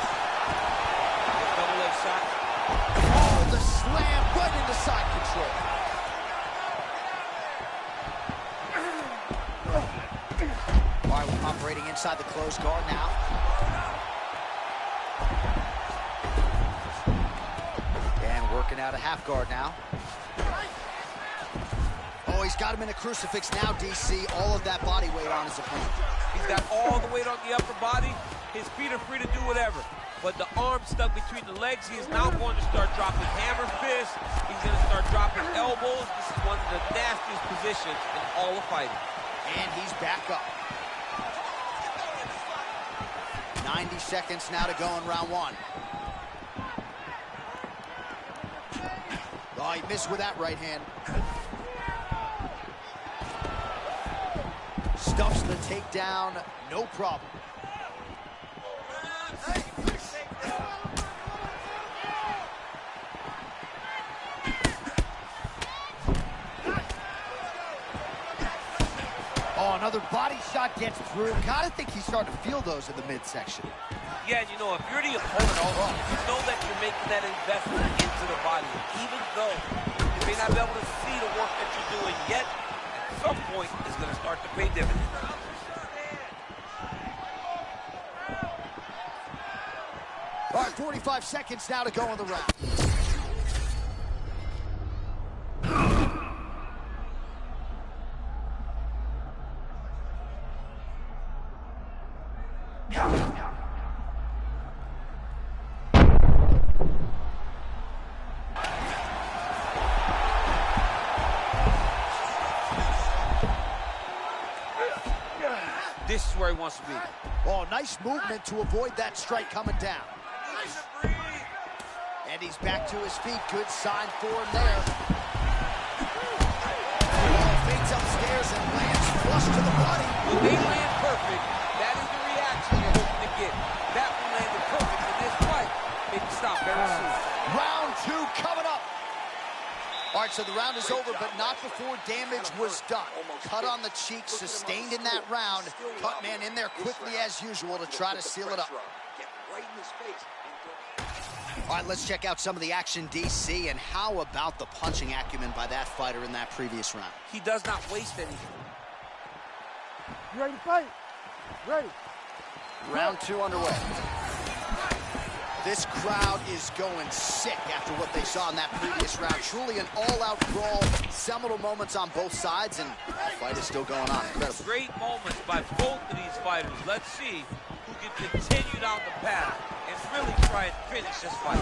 Double leg shot. Oh, the slam right into side control. All right, we're operating inside the closed guard now. Working out a half guard now. Oh, he's got him in a crucifix now, DC. All of that body weight on his opponent. He's got all the weight on the upper body. His feet are free to do whatever. But the arm stuck between the legs. He is now going to start dropping hammer fists. He's going to start dropping elbows. This is one of the nastiest positions in all of fighting. And he's back up. 90 seconds now to go in round one. Oh, he missed with that right hand. Stuffs the takedown, no problem. Oh, another body shot gets through. Gotta think he's starting to feel those in the midsection. Yeah, and you know, if you're the opponent, you know that you're making that investment into the body. Even though you may not be able to see the work that you're doing yet, at some point, it's going to start to pay dividends. All right, 45 seconds now to go in the round. This is where he wants to be. Oh, nice movement to avoid that strike coming down. And he's back to his feet. Good sign for him there. Fades upstairs and lands flush to the body. When they land perfect, that is the reaction you're hoping to get. That one landed perfect in this fight. It can stop very soon. Round 2 coming up. All right, so the round is over, but not before damage was done. Cut on the cheek, sustained in that round. Cut man in there quickly as usual to try to seal it up. All right, let's check out some of the action, DC, and how about the punching acumen by that fighter in that previous round? He does not waste anything. You ready to fight? Ready. Round 2 underway. This crowd is going sick after what they saw in that previous round. Truly an all-out brawl, seminal moments on both sides, and the fight is still going on. Incredible. Great moments by both of these fighters. Let's see who can continue down the path and really try and finish this fight.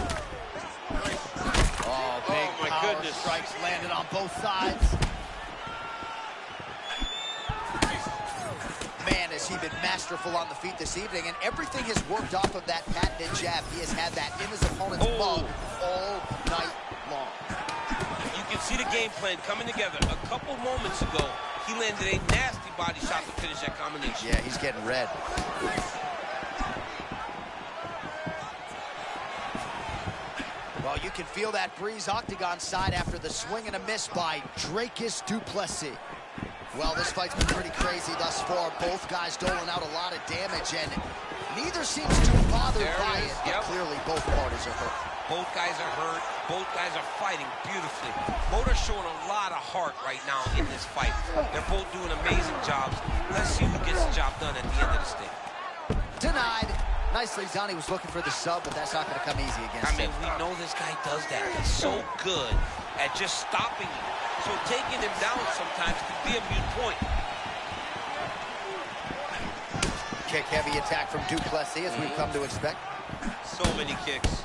Oh, big my power goodness. strikes landed on both sides. Man, has he been masterful on the feet this evening, and everything has worked off of that patented jab. He has had that in his opponent's mug all night long. You can see the game plan coming together. A couple moments ago, he landed a nasty body shot to finish that combination. Yeah, he's getting red. Well, you can feel that breeze octagon side after the swing and a miss by Dracus du Plessis. Well, this fight's been pretty crazy thus far. Both guys doling out a lot of damage, and neither seems too bothered by it. But clearly, both parties are hurt. Both guys are hurt. Both guys are fighting beautifully. Both are showing a lot of heart right now in this fight. They're both doing amazing jobs. Let's see who gets the job done at the end of this thing. Denied. Nicely done. He was looking for the sub, but that's not going to come easy against him. We know this guy does that. He's so good at just stopping you. So taking him down sometimes can be a moot point. Kick-heavy attack from du Plessis, as we've come to expect. So many kicks.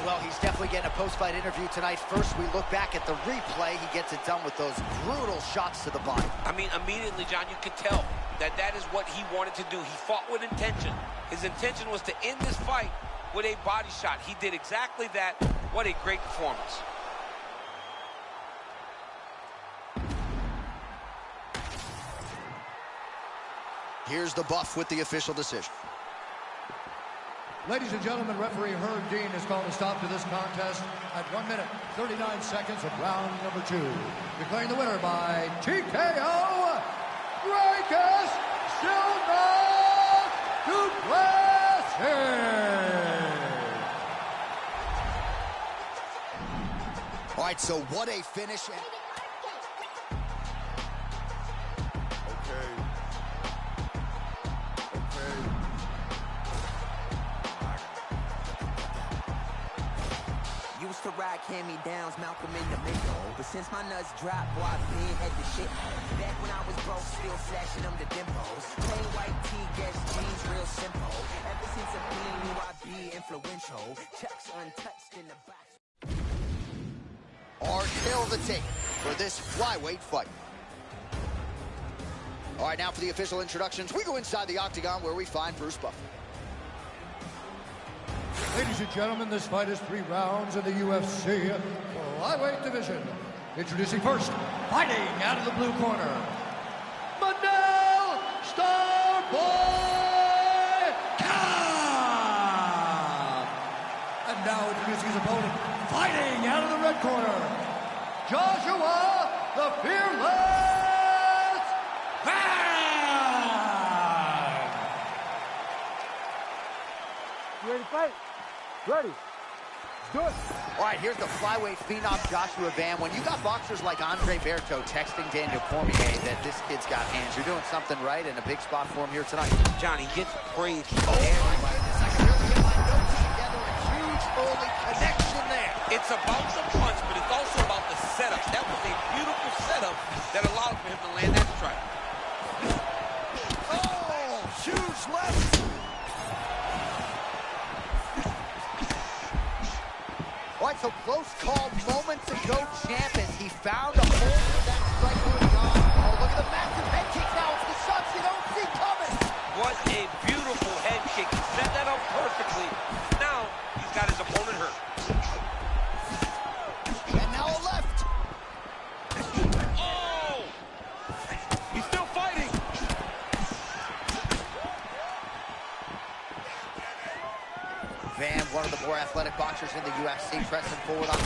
Well, he's definitely getting a post-fight interview tonight. First, we look back at the replay. He gets it done with those brutal shots to the body. I mean, immediately, John, you could tell that that is what he wanted to do. He fought with intention. His intention was to end this fight with a body shot. He did exactly that. What a great performance. Here's the buff with the official decision. Ladies and gentlemen, referee Herb Dean has called a stop to this contest at 1 minute, 39 seconds of round number 2. Declaring the winner by TKO, Dracus du Plessis. All right, so what a finish. Used to ride hand-me-downs, Malcolm in the middle. But since my nuts dropped, boy, I've been had the shit. Back when I was broke, still flashing them the dimples. Plain white tee, Guess jeans, real simple. Ever since a bean, knew I'd be influential. Chucks untouched in the box. Our tail of the tape for this flyweight fight. All right, now for the official introductions. We go inside the octagon where we find Bruce Buffer. Ladies and gentlemen, this fight is 3 rounds in the UFC flyweight division. Introducing first, fighting out of the blue corner, Manel Starboy Khan. And now introducing his opponent, fighting out of the red corner, Joshua the Fearless Van. You ready to fight? Ready. Let's do it. All right, here's the flyweight phenom Joshua Van. When you got boxers like Andre Berto texting Daniel Cormier that this kid's got hands, you're doing something right and a big spot for him here tonight. Johnny gets praised. Oh, my goodness, I can really get my notes together. A huge early connection there. It's about the punch, but it's also about the setup. That was a beautiful setup that allowed for him to land that strike. Oh, huge left. All right, so close call moments ago, champ, as he found a hole for that strike early on. Oh, look at the massive head kick now. It's the shots you don't see coming. What a beautiful head kick. He set that up perfectly. Now he's got his opponent hurt. And now a left. Oh! He's still fighting. Van, one of the more athletic boxers in the UFC, pressing forward on.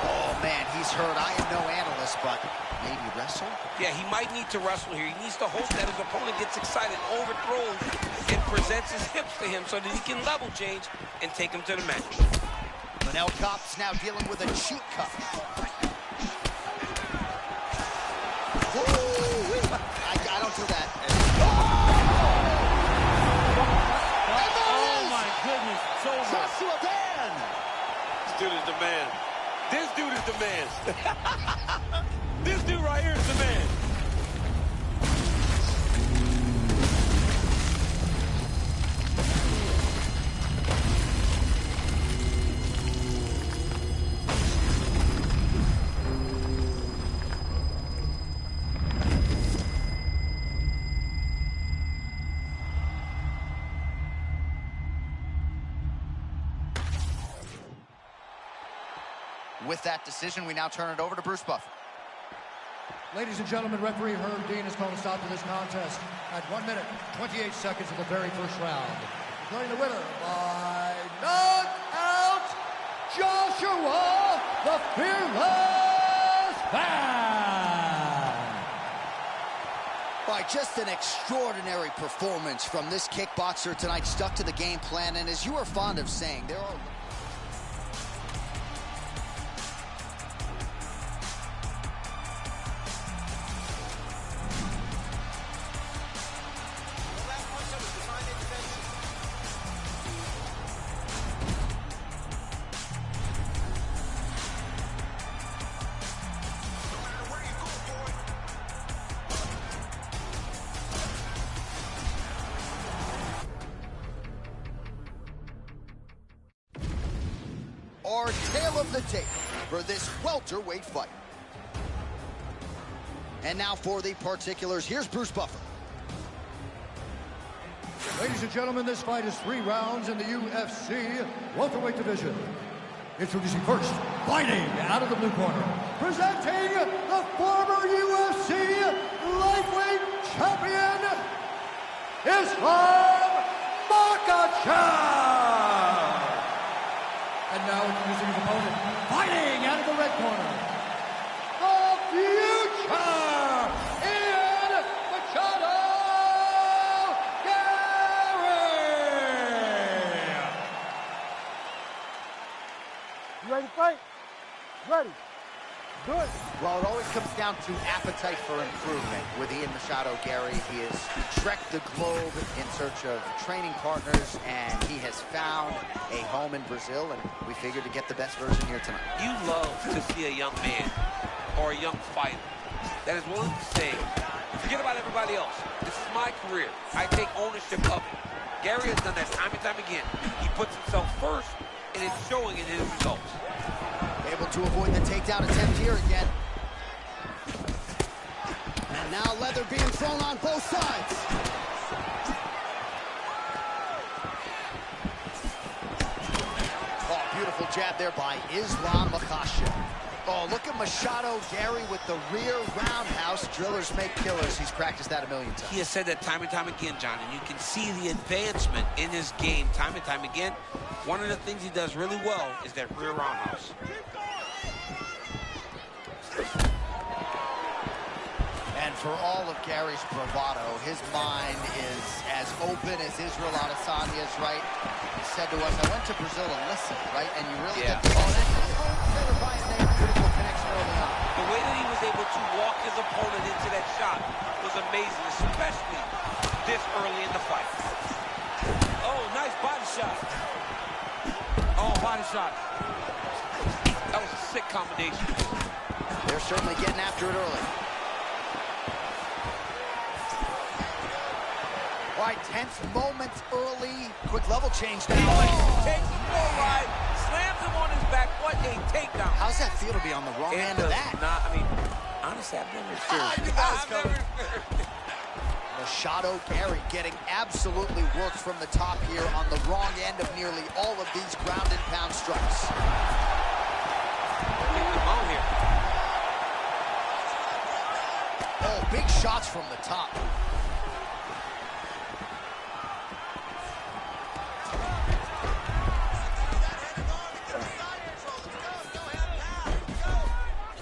Oh, man, he's hurt. I am no analyst, but maybe wrestle? Yeah, he might need to wrestle here. He needs to hope that his opponent gets excited, overthrows, and presents his hips to him so that he can level change and take him to the mat. Manel Kape's now dealing with a cheek cup. I don't do that. Oh my goodness, it's over. Joshua Van! This dude is the man. This dude is the man. This dude right here is the man. With that decision, we now turn it over to Bruce Buffer. Ladies and gentlemen, referee Herb Dean has called a stop to this contest at 1 minute, 28 seconds of the very first round. Declaring the winner by knockout, Joshua the Fearless Van. By just an extraordinary performance from this kickboxer tonight, stuck to the game plan, and as you are fond of saying, there are... Our tale of the tape for this welterweight fight. And now for the particulars, here's Bruce Buffer. Ladies and gentlemen, this fight is 3 rounds in the UFC welterweight division. Introducing first, fighting out of the blue corner, presenting the former UFC lightweight champion, Islam Makhachev. And now introducing his opponent, fighting out of the red corner, the future, Ian Machado Gary. You ready to fight? Ready. Do it. Well, it always comes down to appetite for improvement. With Ian Machado Gary, he has trekked the globe in search of training partners, and he has found a home in Brazil, and we figured to get the best version here tonight. You love to see a young man or a young fighter that is willing to say, forget about everybody else. This is my career. I take ownership of it. Gary has done that time and time again. He puts himself first, and it's showing in his results. Able to avoid the takedown attempt here again. And now leather being thrown on both sides. Oh, beautiful jab there by Islam Makhachev. Oh, look at Machado Gary with the rear roundhouse. Drillers make killers. He's practiced that a million times. He has said that time and time again, John, and you can see the advancement in his game time and time again. One of the things he does really well is that rear roundhouse. And for all of Gary's bravado, his mind is as open as Israel Adesanya's, right? He said to us, I went to Brazil to listen, right? And you really get the beautiful connection early on. The way that he was able to walk his opponent into that shot was amazing, especially this early in the fight. Oh, nice body shot. Oh, body shot. That was a sick combination. They're certainly getting after it early. All right, tense moments early. Quick level change now. Takes the full ride, slams him on his back. What a takedown. How's that feel to be on the wrong end of that? I mean, honestly, I've never experienced it. Machado Gary getting absolutely worked from the top here on the wrong end of nearly all of these ground and pound strikes. Oh, big shots from the top.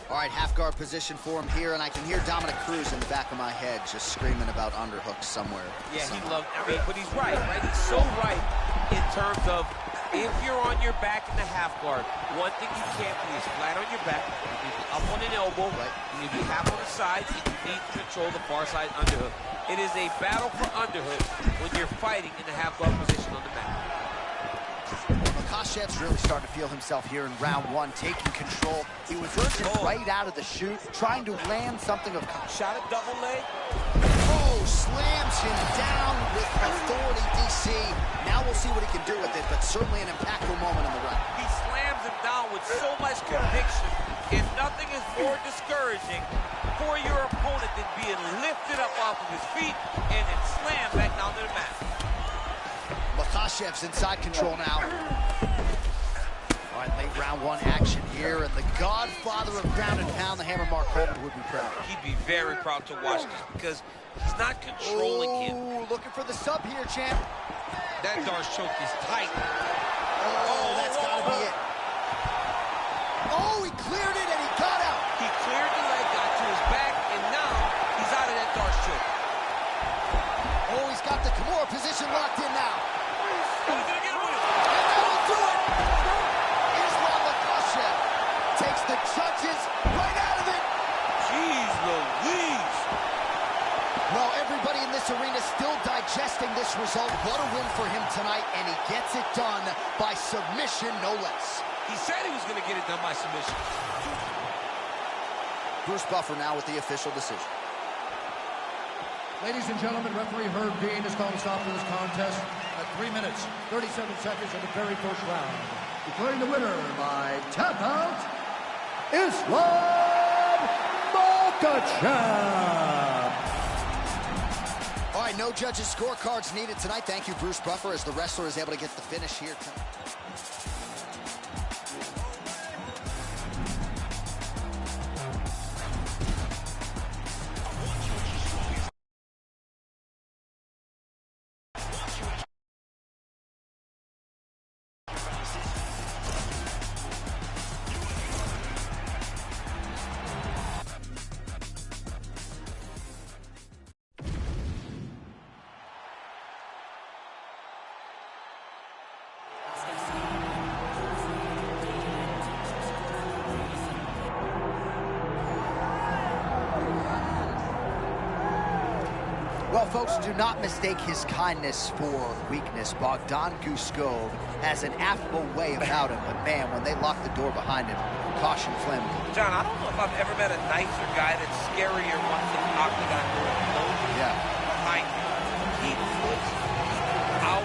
All right, half guard position for him here, and I can hear Dominic Cruz in the back of my head just screaming about underhooks somewhere. Yeah, he loved, but he's right? He's so right in terms of if you're on your back in the half guard, one thing you can't be is flat on your back. You need to be up on an elbow, you need to be half on the side, and you need to control the far side underhook. It is a battle for underhook when you're fighting in the half guard position on the mat. Makashev's really starting to feel himself here in round one, taking control. He was urgent right out of the chute, trying to land something of... Shot a double leg. Oh, slams him down with authority, DC. Now we'll see what he can do with it, but certainly an impactful moment in the round. He slams him down with so much conviction, and nothing is more discouraging for your opponent than being lifted up off of his feet and then slammed back down to the mat. Makashev's inside control now. All right, late round one action here, and the godfather of ground and pound, the Hammer Mark Coleman, would be proud. He'd be very proud to watch this because he's not controlling him. Looking for the sub here, champ. That Darce choke is tight. That's gotta be it. Oh, he cleared it and he got out. He cleared the leg, got to his back, and now he's out of that Darce choke. Oh, he's got the Kimura position locked in now. He's gonna get him with it. And that'll do it. Islam Makhachev takes the judges right out of it. Jeez Louise. Well, everybody in this arena still digesting this result. What a win for him tonight, and he gets it done by submission, no less. He said he was going to get it done by submission. Bruce Buffer now with the official decision. Ladies and gentlemen, referee Herb Dean has called a stop to this contest at 3 minutes, 37 seconds of the very first round. Declaring the winner by tap out, Islam Makhachev. All right, no judges' scorecards needed tonight. Thank you, Bruce Buffer, as the wrestler is able to get the finish here tonight. Well, folks, do not mistake his kindness for weakness. Bogdan Guskov has an affable way about him, but man, when they lock the door behind him, caution flammable. John, I don't know if I've ever met a nicer guy that's scarier once the octagon door closes behind him. He puts out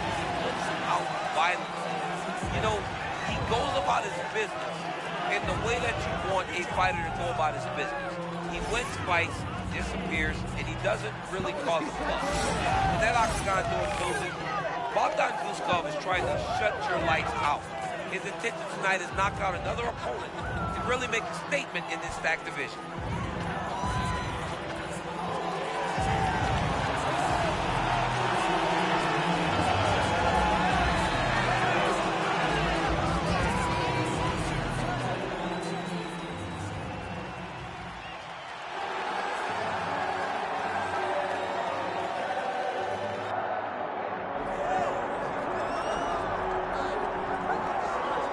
violence. You know, he goes about his business in the way that you want a fighter to go about his business. He wins fights, disappears, and he doesn't really cause a fuss. When that octagon door closes, Bogdan Guskov is trying to shut your lights out. His intention tonight is knock out another opponent and really make a statement in this stacked division.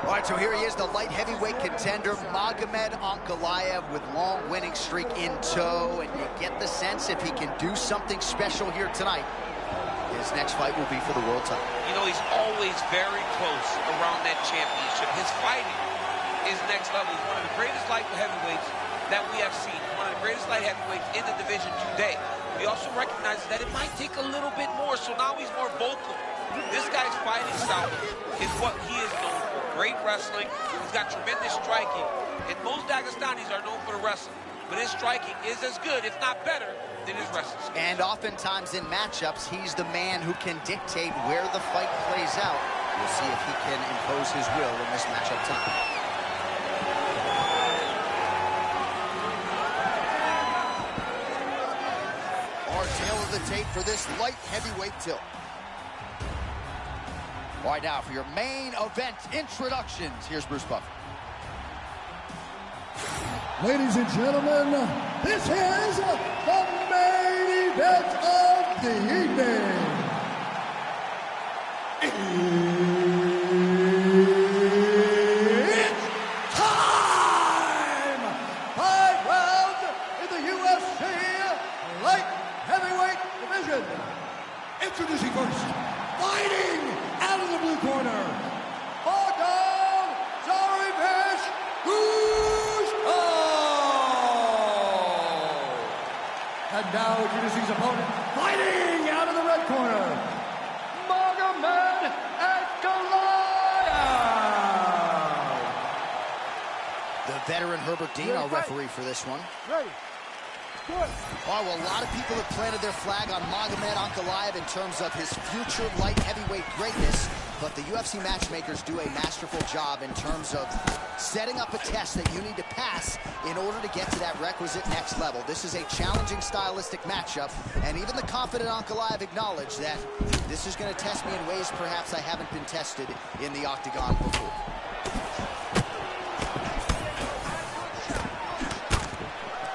All right, so here he is, the light heavyweight contender, Magomed Ankalaev, with long winning streak in tow, and you get the sense if he can do something special here tonight, His next fight will be for the world title. You know, he's always very close around that championship. His fighting is next level. He's one of the greatest light heavyweights that we have seen. One of the greatest light heavyweights in the division today. We also recognize that it might take a little bit more, so now he's more vocal. This guy's fighting style is what he is known for. Great wrestling. He's got tremendous striking. And most Dagestanis are known for the wrestling. But his striking is as good, if not better, than his wrestling. And oftentimes in matchups, he's the man who can dictate where the fight plays out. We'll see if he can impose his will in this matchup tonight. Our tail of the tape for this light heavyweight tilt. All right, now for your main event introductions, here's Bruce Buffer. Ladies and gentlemen, this is the main event of the evening. It's time! 5 rounds in the UFC light heavyweight division. Introducing first, fighting out of the blue corner, and now introducing his opponent, fighting out of the red corner, Magomed Ankalaev. The veteran Herbert Dean, our referee for this one. Ready. Good. Oh, well, a lot of people have planted their flag on Magomed Ankalaev in terms of his future light heavyweight greatness, but the UFC matchmakers do a masterful job in terms of setting up a test that you need to pass in order to get to that requisite next level. This is a challenging stylistic matchup, and even the confident Ankalaev acknowledged that this is going to test me in ways perhaps I haven't been tested in the octagon before.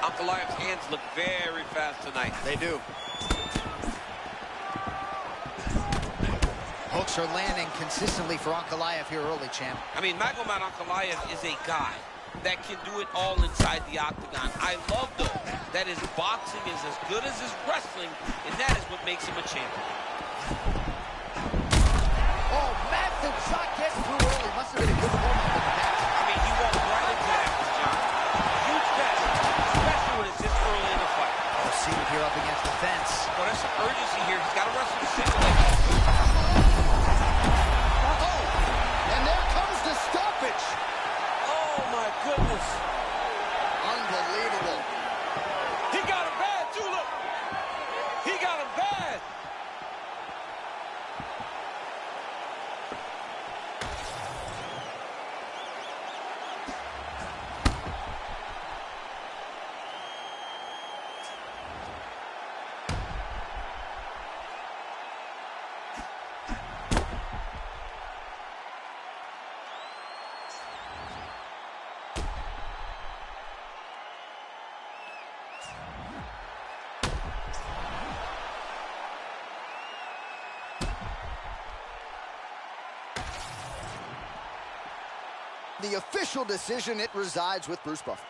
Ankalaev's hands look very fast tonight. They do. Hooks are landing consistently for Ankalaev here early, champ. I mean, Magomed Ankalaev is a guy that can do it all inside the octagon. I love, though, that his boxing is as good as his wrestling, and that is what makes him a champion. Oh, massive shot gets through early. Must have been a good warm-up in the back. I mean, he walked right into that one, John. Huge test, especially when it's this early in the fight. Oh, see him here up against the fence. Well, there's some urgency here. He's got to wrestle the single leg. Oh my goodness. Unbelievable. He got him bad too, look. He got him bad. The official decision, it resides with Bruce Buffer.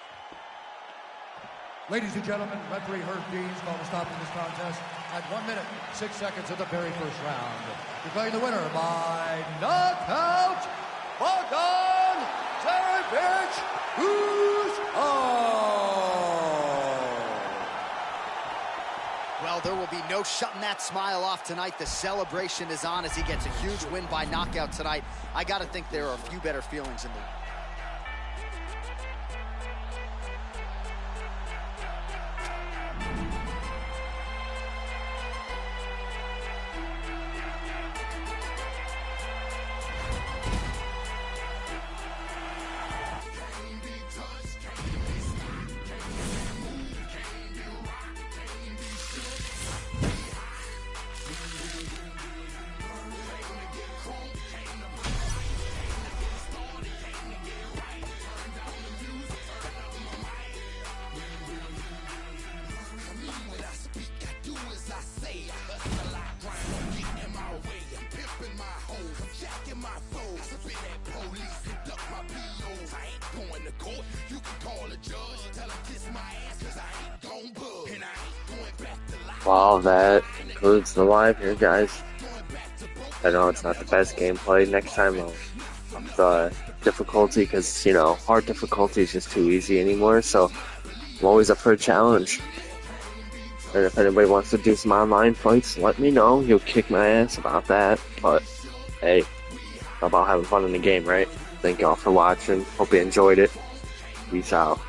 Ladies and gentlemen, referee Herb Dean's called to stop in this contest at 1 minute, 6 seconds of the very first round. Declaring the winner by knockout, Bogdan Zarevich Well, there will be no shutting that smile off tonight. The celebration is on as he gets a huge win by knockout tonight. I got to think there are a few better feelings in the Wow, that concludes the live here, guys. I know it's not the best gameplay. Next time I'll up the difficulty because, you know, hard difficulty is just too easy anymore. So I'm always up for a challenge. And if anybody wants to do some online fights, let me know. You'll kick my ass about that. But hey, how about having fun in the game, right? Thank y'all for watching. Hope you enjoyed it. Peace out.